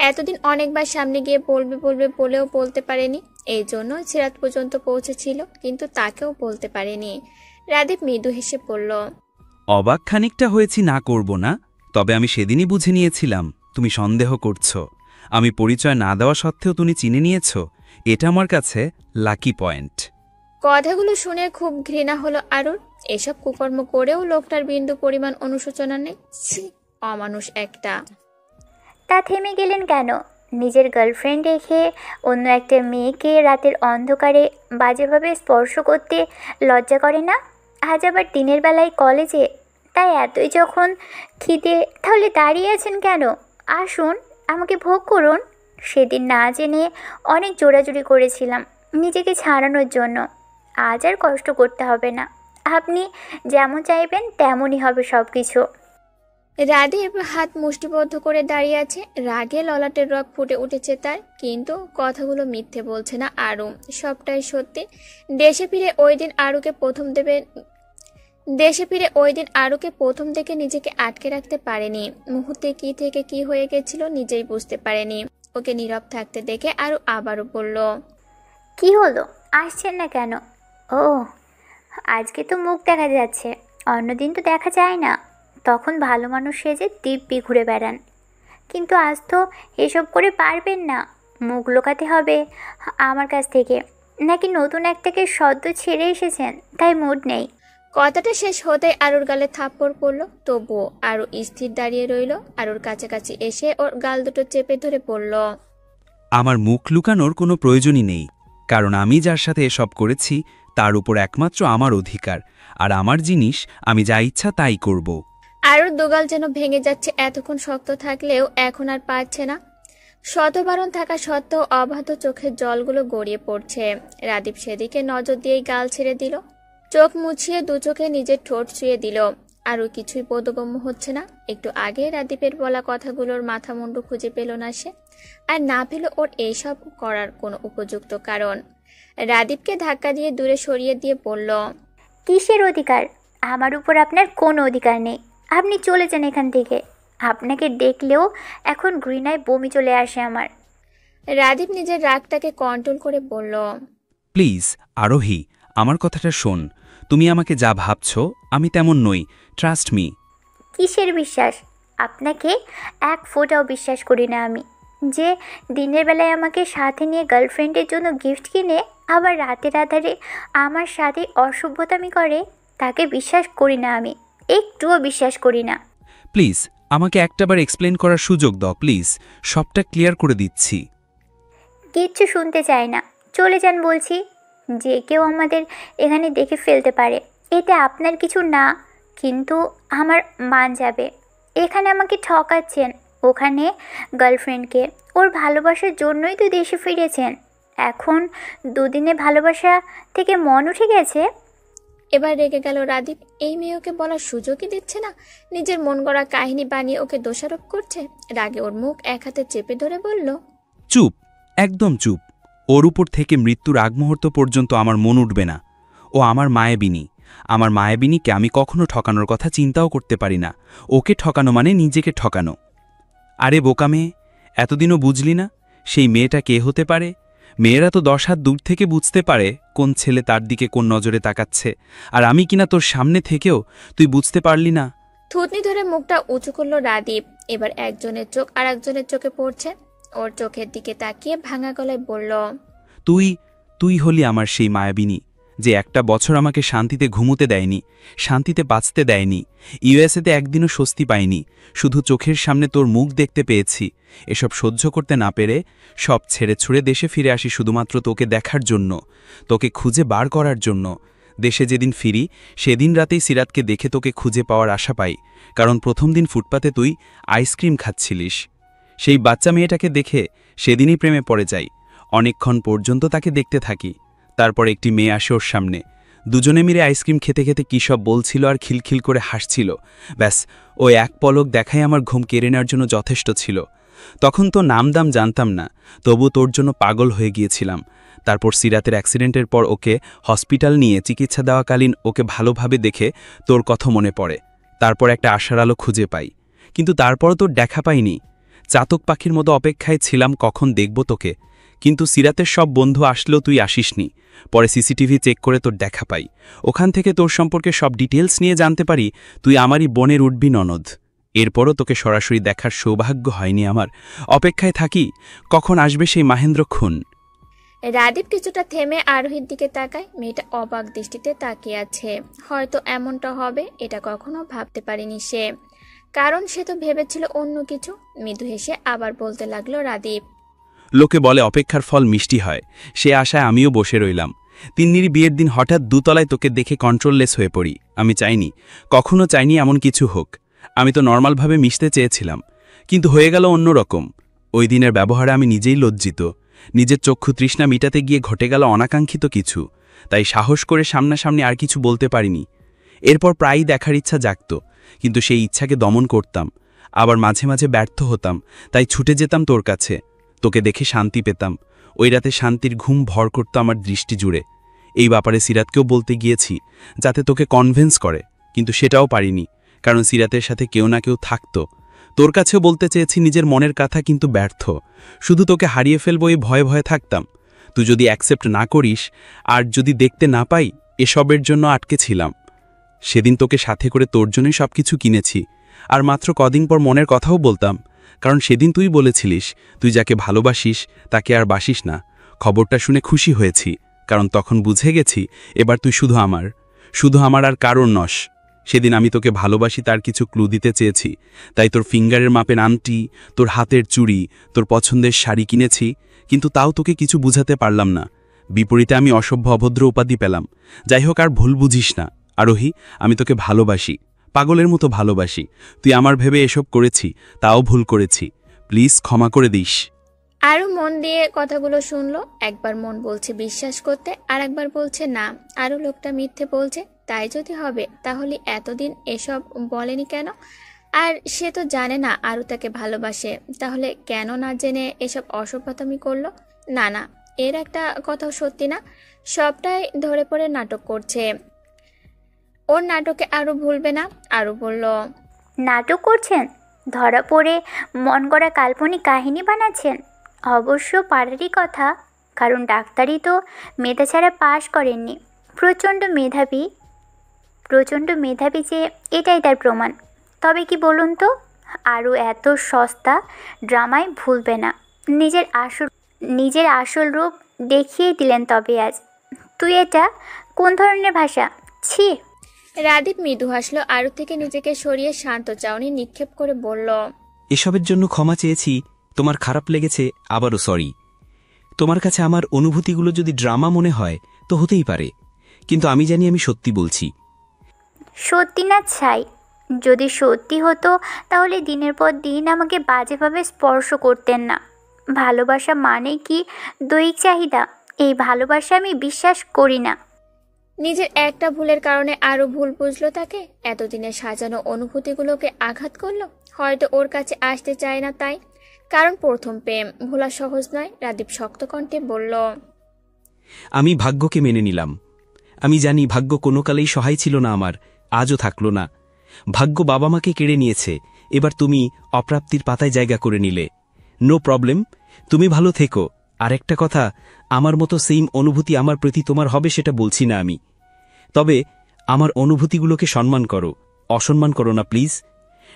এতদিন অনেকবার সামনে গিয়ে বলবে বলেও বলতে পারেনি। এই জন্য সিরাত পর্যন্ত পৌঁছেছিল, কিন্তু তাকেও বলতে পারেনি। রাদীপ মৃদু হেসে বলল, অবাক খানিকটা হয়েছি না করব না, তবে আমি সেদিনই বুঝে নিয়েছিলাম তুমি সন্দেহ করছো। আমি পরিচয় না দেওয়া সত্ত্বেও তুমি চিনে নিয়েছো, এটা আমার কাছে লাকি পয়েন্ট। কথাগুলো শুনে খুব ঘৃণা হলো আরুর। এসব কুকর্ম করেও লোকটার বিন্দু পরিমাণ অনুশোচনা নেই। ছি, অমানুষ একটা। তা থেমে গেলেন কেন? নিজের গার্লফ্রেন্ড রেখে অন্য একটা মেয়েকে রাতের অন্ধকারে বাজেভাবে স্পর্শ করতে লজ্জা করে না? আজ আবার দিনের বেলায় কলেজে, তাই এতই যখন খিদে, তাহলে দাঁড়িয়ে আছেন কেন? আসুন, আমাকে ভোগ করুন। সেদিন না জেনে অনেক জোরাজুরি করেছিলাম নিজেকে ছাড়ানোর জন্য। আজ আর কষ্ট করতে হবে না। আপনি যেমন চাইবেন তেমনই হবে সব কিছু। রাদীপ হাত মুষ্টিবদ্ধ করে দাঁড়িয়ে আছে। রাগে ললাটের রগ ফুটে উঠেছে তার, কিন্তু কথাগুলো মিথ্যে বলছে না আরু, সবটাই সত্যি। দেশে ফিরে ওই দিন আরুকে প্রথম থেকে নিজেকে আটকে রাখতে পারেনি। মুহূর্তে কি থেকে কি হয়ে গেছিল নিজেই বুঝতে পারেনি। ওকে নীরব থাকতে দেখে আরু আবারও বলল, কি হলো, আসছেন না কেন? ও, আজকে তো মুখ দেখা যাচ্ছে, অন্যদিন তো দেখা যায় না। তখন ভালো মানুষ সেজে দিব্যি ঘুরে বেড়ান, কিন্তু আজ তো এসব করে পারবেন না। মুখ লুকাতে হবে আমার কাছ থেকে, নাকি নতুন একটাকে সদ্য ছেড়ে এসেছেন তাই মুড নেই? কথাটা শেষ হতে আরুর গালে থাপ্পড় পড়ল। তবুও আরু স্থির দাঁড়িয়ে রইল। আরুর কাছাকাছি এসে ওর গাল দুটো চেপে ধরে পড়ল, আমার মুখ লুকানোর কোনো প্রয়োজনই নেই, কারণ আমি যার সাথে এসব করেছি তার উপর একমাত্র আমার অধিকার, আর আমার জিনিস আমি যা ইচ্ছা তাই করব। আরুর দুগাল যেন ভেঙে যাচ্ছে। এতক্ষণ শক্ত থাকলেও এখন আর পারছে না। শতবারণ থাকা সত্ত্বেও অবাধ্য চোখের জলগুলো গড়িয়ে পড়ছে। রাদীপ সেদিকে নজর দিয়েই গাল ছেড়ে দিল। চোখ মুছিয়ে দু চোখে নিজের ঠোঁট ছুঁয়ে দিল। আরও কিছুই বোধগম্য হচ্ছে না। একটু আগে রাদীপের বলা কথাগুলোর মাথা মুন্ডু খুঁজে পেল না সে, আর না পেল ওর এইসব করার কোনো উপযুক্ত কারণ। রাদীপকে ধাক্কা দিয়ে দূরে সরিয়ে দিয়ে বলল, কিসের অধিকার? আমার উপর আপনার কোনো অধিকার নেই। আপনি চলে যান এখান থেকে। আপনাকে দেখলেও এখন ঘৃণায় বমি চলে আসে আমার। রাদীপ নিজের রাগটাকে কন্ট্রোল করে বলল, প্লিজ আরোহী, আমার কথাটা শোন। তুমি আমাকে যা ভাবছ আমি তেমন নই, ট্রাস্ট মি। কিসের বিশ্বাস? আপনাকে এক ফোঁটাও বিশ্বাস করি না আমি। যে দিনের বেলায় আমাকে সাথে নিয়ে গার্লফ্রেন্ডের জন্য গিফট কিনে আবার রাতের আধারে আমার সাথে অসভ্যতামি করে, তাকে বিশ্বাস করি না আমি, একটুও বিশ্বাস করি না। প্লিজ আমাকে একটাবার এক্সপ্লেন করার সুযোগ দাও প্লিজ, সবটা ক্লিয়ার করে দিচ্ছি। কিচ্ছু শুনতে চাই না, চলে যান বলছি। যে কেউ আমাদের এখানে দেখে ফেলতে পারে, এতে আপনার কিছু না, কিন্তু আমার মান যাবে। এখানে আমাকে ঠকাচ্ছেন, ওখানে গার্লফ্রেন্ডকে ওর ভালোবাসার জন্যই তো দেশে ফিরেছেন। এখন দুদিনে ভালোবাসা থেকে মন উঠে গেছে। এবার রেগে গেল রাদীপ। এই মেয়ে ওকে বলার সুযোগই দিচ্ছে না, নিজের মন গড়া কাহিনী বানিয়ে ওকে দোষারোপ করছে। রাগে ওর মুখ এক হাতে চেপে ধরে বলল, চুপ, একদম চুপ। ওর উপর থেকে মৃত্যুর আগ মুহূর্ত পর্যন্ত আমার মন উঠবে না। ও আমার মায়াবিনী। আমার মায়াবিনীকে আমি কখনো ঠকানোর কথা চিন্তাও করতে পারি না। ওকে ঠকানো মানে নিজেকে ঠকানো। আরে বোকা মেয়ে, এতদিনও বুঝলি না সেই মেয়েটা কে হতে পারে? মেয়েরা তো 10 হাত দূর থেকে বুঝতে পারে কোন ছেলে তার দিকে কোন নজরে তাকাচ্ছে, আর আমি কিনা তোর সামনে থেকেও তুই বুঝতে পারলি না। থুতনি ধরে মুখটা উঁচু করলো রাদীপ। এবার একজনের চোখ আর একজনের চোখে পড়ছে। ওর চোখের দিকে তাকিয়ে ভাঙা গলায় বলল, তুই হলি আমার সেই মায়াবিনী, যে একটা বছর আমাকে শান্তিতে ঘুমোতে দেয়নি, শান্তিতে বাঁচতে দেয়নি। ইউএসএতে একদিনও স্বস্তি পাইনি, শুধু চোখের সামনে তোর মুখ দেখতে পেয়েছি। এসব সহ্য করতে না পেরে সব ছেড়ে ছুড়ে দেশে ফিরে আসি শুধুমাত্র তোকে দেখার জন্য, তোকে খুঁজে বার করার জন্য। দেশে যেদিন ফিরি সেদিন রাতেই সিরাতকে দেখে তোকে খুঁজে পাওয়ার আশা পাই, কারণ প্রথম দিন ফুটপাতে তুই আইসক্রিম খাচ্ছিলিস। সেই বাচ্চা মেয়েটাকে দেখে সেদিনই প্রেমে পড়ে যাই। অনেকক্ষণ পর্যন্ত তাকে দেখতে থাকি। তারপর একটি মেয়ে আসে ওর সামনে। দুজনে মিলে আইসক্রিম খেতে খেতে কী সব বলছিল আর খিলখিল করে হাসছিল। ব্যাস, ওই এক পলক দেখাই আমার ঘুম কেড়ে নেওয়ার জন্য যথেষ্ট ছিল। তখন তো নাম দাম জানতাম না, তবু তোর জন্য পাগল হয়ে গিয়েছিলাম। তারপর সিরাতের অ্যাক্সিডেন্টের পর ওকে হসপিটাল নিয়ে চিকিৎসা দেওয়াকালীন ওকে ভালোভাবে দেখে তোর কথা মনে পড়ে। তারপর একটা আশার আলো খুঁজে পাই, কিন্তু তারপর তোর দেখা পাইনি। চাতক পাখির মতো অপেক্ষায় ছিলাম কখন দেখব তোকে, কিন্তু সিরাতের সব বন্ধু আসলেও তুই আসিসনি। পরে সিসিটিভি চেক করে তোর দেখা পাই। ওখান থেকে তোর সম্পর্কে সব ডিটেলস নিয়ে জানতে পারি তুই আমারই বোনের উঠবি ননদ। এরপরও তোকে সরাসরি দেখার সৌভাগ্য হয়নি আমার। অপেক্ষায় থাকি কখন আসবে সেই মাহেন্দ্রক্ষণ। রাদীপ কিছুটা থেমে আরোহীর দিকে তাকায়। মেয়েটা অবাক দৃষ্টিতে তাকিয়ে আছে। হয়তো এমনটা হবে এটা কখনো ভাবতে পারেনি সে, কারণ সে তো ভেবেছিল অন্য কিছু। মৃদু হেসে আবার বলতে লাগলো রাদীপ, লোকে বলে অপেক্ষার ফল মিষ্টি হয়, সে আশায় আমিও বসে রইলাম। তিন্নির বিয়ের দিন হঠাৎ দোতলায় তোকে দেখে কন্ট্রোললেস হয়ে পড়ি। আমি চাইনি, কখনো চাইনি এমন কিছু হোক। আমি তো নর্মালভাবে মিশতে চেয়েছিলাম, কিন্তু হয়ে গেল অন্যরকম। ওই দিনের ব্যবহারে আমি নিজেই লজ্জিত। নিজের চক্ষু তৃষ্ণা মিটাতে গিয়ে ঘটে গেল অনাকাঙ্ক্ষিত কিছু, তাই সাহস করে সামনাসামনি আর কিছু বলতে পারিনি। এরপর প্রায়ই দেখার ইচ্ছা জাগত, কিন্তু সেই ইচ্ছাকে দমন করতাম। আবার মাঝে মাঝে ব্যর্থ হতাম, তাই ছুটে যেতাম তোর কাছে। তোকে দেখে শান্তি পেতাম। ওই রাতে শান্তির ঘুম ভর করত আমার দৃষ্টি জুড়ে। এই ব্যাপারে সিরাতকেও বলতে গিয়েছি, যাতে তোকে কনভিন্স করে, কিন্তু সেটাও পারিনি, কারণ সিরাতের সাথে কেউ না কেউ থাকতো। তোর কাছেও বলতে চেয়েছি নিজের মনের কথা, কিন্তু ব্যর্থ। শুধু তোকে হারিয়ে ফেলবো এই ভয়ে ভয়ে থাকতাম। তুই যদি অ্যাকসেপ্ট না করিস, আর যদি দেখতে না পাই, এসবের জন্য আটকে ছিলাম। সেদিন তোকে সাথে করে তোর জন্যই সব কিছু কিনেছি, আর মাত্র কদিন পর মনের কথাও বলতাম, কারণ সেদিন তুই বলেছিলিস তুই যাকে ভালোবাসিস তাকে আর বাসিস না। খবরটা শুনে খুশি হয়েছি, কারণ তখন বুঝে গেছি এবার তুই শুধু আমার আর কারোর নস। সেদিন আমি তোকে ভালোবাসি তার কিছু ক্লু দিতে চেয়েছি, তাই তোর ফিঙ্গারের মাপের আংটি, তোর হাতের চুড়ি, তোর পছন্দের শাড়ি কিনেছি, কিন্তু তাও তোকে কিছু বুঝাতে পারলাম না। বিপরীতে আমি অসভ্য অভদ্র উপাধি পেলাম। যাই হোক, আর ভুল বুঝিস না আরোহী, আমি তোকে ভালোবাসি, পাগলের মতো ভালোবাসি। তুই আমার ভেবে এসব করেছি, তাও ভুল করেছি, প্লিজ ক্ষমা করে দিস। আরও মন দিয়ে কথাগুলো শুনলো। একবার মন বলছে বিশ্বাস করতে, আর একবার বলছে না, আরও লোকটা মিথ্যে বলছে। তাই যদি হবে তাহলে এতদিন এসব বলেনি কেন? আর সে তো জানে না আরও তাকে ভালোবাসে, তাহলে কেন না জেনে এসব অসভ্যতামি করলো? না, এর একটা কথাও সত্যি না, সবটাই ধরে পড়ে নাটক করছে। ওর নাটকে আরও ভুলবে না। আরও বলল, নাটক করছেন? ধরা পড়ে মন গড়া কাল্পনিক কাহিনী বানাচ্ছেন? অবশ্য পারারই কথা, কারণ ডাক্তারি তো মেধা ছাড়া পাশ করেননি। প্রচণ্ড মেধাবী যে এটাই তার প্রমাণ। তবে কি বলুন তো, আরও এত সস্তা ড্রামায় ভুলবে না। নিজের আসল রূপ দেখিয়েই দিলেন। তবে আজ তুই এটা কোন ধরনের ভাষা? ছি। রাদীপ মৃদু হাসলো। আরও থেকে নিজেকে সরিয়ে শান্ত চাউনি নিক্ষেপ করে বলল, এসবের জন্য ক্ষমা চেয়েছি। তোমার খারাপ লেগেছে, আবারও সরি। তোমার কাছে আমার অনুভূতিগুলো যদি ড্রামা মনে হয় তো হতেই পারে, কিন্তু আমি জানি আমি সত্যি বলছি। সত্যি না ছাই? যদি সত্যি হতো তাহলে দিনের পর দিন আমাকে বাজেভাবে স্পর্শ করতেন না। ভালোবাসা মানে কি দৈহিক চাহিদা? এই ভালোবাসা আমি বিশ্বাস করি না। নিজের একটা ভুলের কারণে আরও ভুল বুঝলো তাকে। এতদিনে সাজানো অনুভূতিগুলোকে আঘাত করলো। হয়তো ওর কাছে আসতে চায় না তাই, কারণ প্রথম প্রেম ভোলা সহজ নয়। রাদীপ শক্ত কণ্ঠে বলল, আমি ভাগ্যকে মেনে নিলাম। আমি জানি ভাগ্য কোনো কালেই সহায় ছিল না আমার, আজও থাকলো না। ভাগ্য বাবা মাকে কেড়ে নিয়েছে, এবার তুমি অপ্রাপ্তির পাতায় জায়গা করে নিলে। নো প্রবলেম, তুমি ভালো থেকো। আর একটা কথা, আমার মতো সেম অনুভূতি আমার প্রতি তোমার হবে সেটা বলছি না আমি, তবে আমার অনুভূতিগুলোকে সম্মান করো, অসম্মান করো না প্লিজ।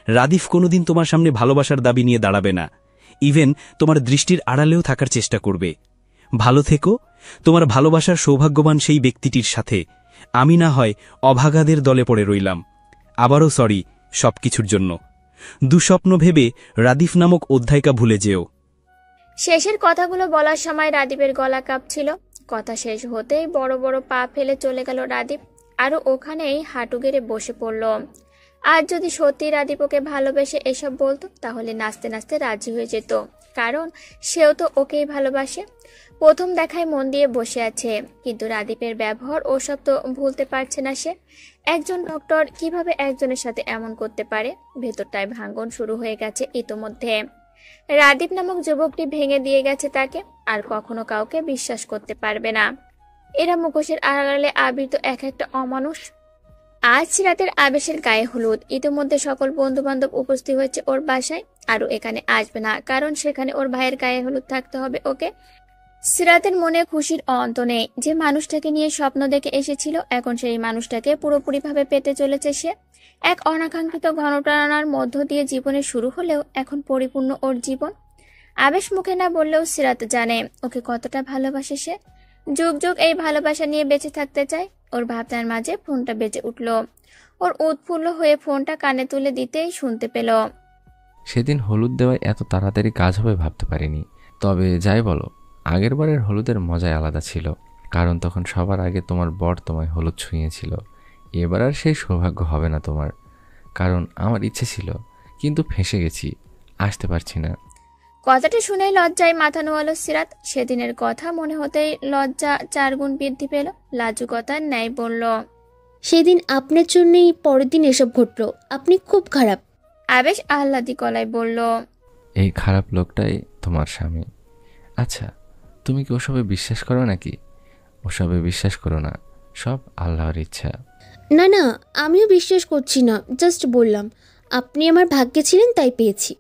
রাদিফ কোনোদিন তোমার সামনে ভালোবাসার দাবি নিয়ে দাঁড়াবে না, ইভেন তোমার দৃষ্টির আড়ালেও থাকার চেষ্টা করবে। ভালো থেকো তোমার ভালোবাসার সৌভাগ্যবান সেই ব্যক্তিটির সাথে। আমি না হয় অভাগাদের দলে পড়ে রইলাম। আবারও সরি সবকিছুর জন্য। দুঃস্বপ্ন ভেবে রাদিফ নামক অধ্যায়কা ভুলে যেও। শেষের কথাগুলো বলার সময় রাদীপের গলা কাঁপছিল। কথা শেষ হতেই বড় বড় পা ফেলে চলে গেল রাদীপ। আরও ওখানেই হাঁটু গেড়ে বসে পড়ল। আর যদি সত্যি রাদীপ ওকে ভালোবেসে এসব বলতো তাহলে নাচতে নাচতে রাজি হয়ে যেত, কারণ সেও তো ওকেই ভালোবাসে। প্রথম দেখায় মন দিয়ে বসে আছে, কিন্তু রাদীপের ব্যবহার ওসব তো ভুলতে পারছে না সে। একজন ডক্টর কিভাবে একজনের সাথে এমন করতে পারে? ভেতরটায় ভাঙ্গন শুরু হয়ে গেছে ইতোমধ্যে। রাদীপ নামক যুবকটি ভেঙে দিয়ে গেছে তাকে, আর কখনো কাউকে বিশ্বাস করতে পারবে না। এরা মুখোশের আড়ালে আবৃত এক একটা অমানুষ। আজ রাতের আবেশের গায়ে হলুদ। ইতিমধ্যে সকল বন্ধু বান্ধব উপস্থিত হয়েছে ওর বাসায়। আরও এখানে আসবে না, কারণ সেখানে ওর ভাইয়ের গায়ে হলুদ থাকতে হবে ওকে। সিরাতের মনে খুশির অন্ত নেই। যে মানুষটাকে নিয়ে স্বপ্ন দেখে এসেছিল, এখন সেই মানুষটাকে পুরোপুরিভাবে পেতে চলেছে সে। এক অনাকাঙ্ক্ষিত ঘনটানার মধ্য দিয়ে জীবনে শুরু হলেও এখন পরিপূর্ণ ওর জীবন। আবেশ মুখে না বললেও সিরাত জানে ওকে কতটা ভালোবাসে সে। যুগ যুগ এই ভালোবাসা নিয়ে বেঁচে থাকতে চায়। ওর ভাবনার মাঝে ফোনটা বেজে উঠল। ওর উৎফুল্ল হয়ে ফোনটা কানে তুলে দিতেই শুনতে পেল। সেদিন হলুদ দেওয়ায় এত তাড়াতাড়ি কাজ হবে ভাবতে পারিনি। তবে যাই বলো, আগেরবারের হলুদের মজাই আলাদা ছিল। কারণ তখন সবার আগে তোমার বর তোমায় হলুদ ছুঁয়েছিল। এবার আর সেই সৌভাগ্য হবে না তোমার। কারণ আমার ইচ্ছে ছিল, কিন্তু ফেঁসে গেছি, আসতে পারছি না। কথাটা শুনেই লজ্জায় মাথা নোয়ালো সিরাত। সেদিনের কথা মনে হতেই লজ্জা 4 গুণ বৃদ্ধি পেল। লাজুকতার ন্যায় বলল, সেদিন আপনার জন্যই পরের দিন এসব ঘটলো। আপনি খুব খারাপ। আবেশ আহ্লাদি গলায় বলল, এই খারাপ লোকটাই তোমার স্বামী। আচ্ছা, তুমি কি ওসবে বিশ্বাস করো নাকি? ওসবে বিশ্বাস করো না, সব আল্লাহর ইচ্ছা। না না, আমিও বিশ্বাস করছি না, জাস্ট বললাম আপনি আমার ভাগ্যে ছিলেন তাই পেয়েছি।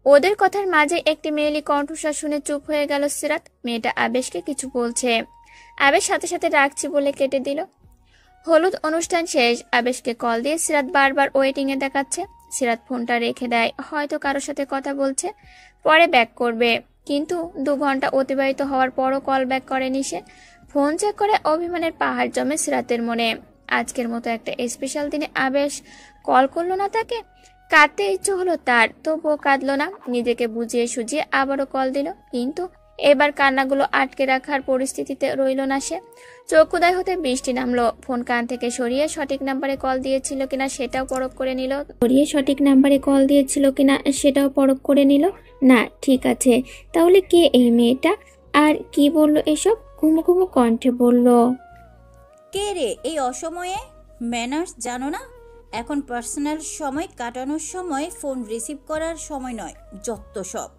ওদের কথার মাঝে একটি মেয়েলি কণ্ঠস্বর শুনে চুপ হয়ে গেল সিরাত। মেয়েটা আবেশকে কিছু বলছে। আবেশ সাথে সাথে রাখছি বলে কেটে দিল। হলুদ অনুষ্ঠান শেষ। আবেশকে কল দিয়ে সিরাত বারবার ওয়েটিং এ দেখাচ্ছে। সিরাত ফোনটা রেখে দেয়, হয়তো কারোর সাথে কথা বলছে, পরে ব্যাক করবে। কিন্তু 2 ঘন্টা অতিবাহিত হওয়ার পরও কল ব্যাক করেনি সে। ফোন চেক করে অভিমানের পাহাড় জমে সিরাতের মনে। আজকের মতো একটা স্পেশাল দিনে আবেশ কল করলো না তাকে। কাঁদতে ইচ্ছে হলো তার, তবুও কাঁদলো না। নিজেকে বুঝিয়ে সুঝিয়ে আবারও কল দিল, কিন্তু এবার কান্নাগুলো আটকে রাখার পরিস্থিতিতে রইল না সে। চক্ষুদায় হতে বৃষ্টি নামলো। ফোন কান থেকে সরিয়ে সঠিক নাম্বারে কল দিয়েছিল কিনা সেটাও পরখ করে নিল। না, ঠিক আছে, তাহলে কে এই মেয়েটা আর কি বলল এসব? ঘুমো ঘুমো কণ্ঠে বলল, কে রে এই অসময়ে? ম্যানার্স জানো না? এখন পার্সোনাল সময় কাটানোর সময় ফোন রিসিভ করার সময় নয়, যত সব।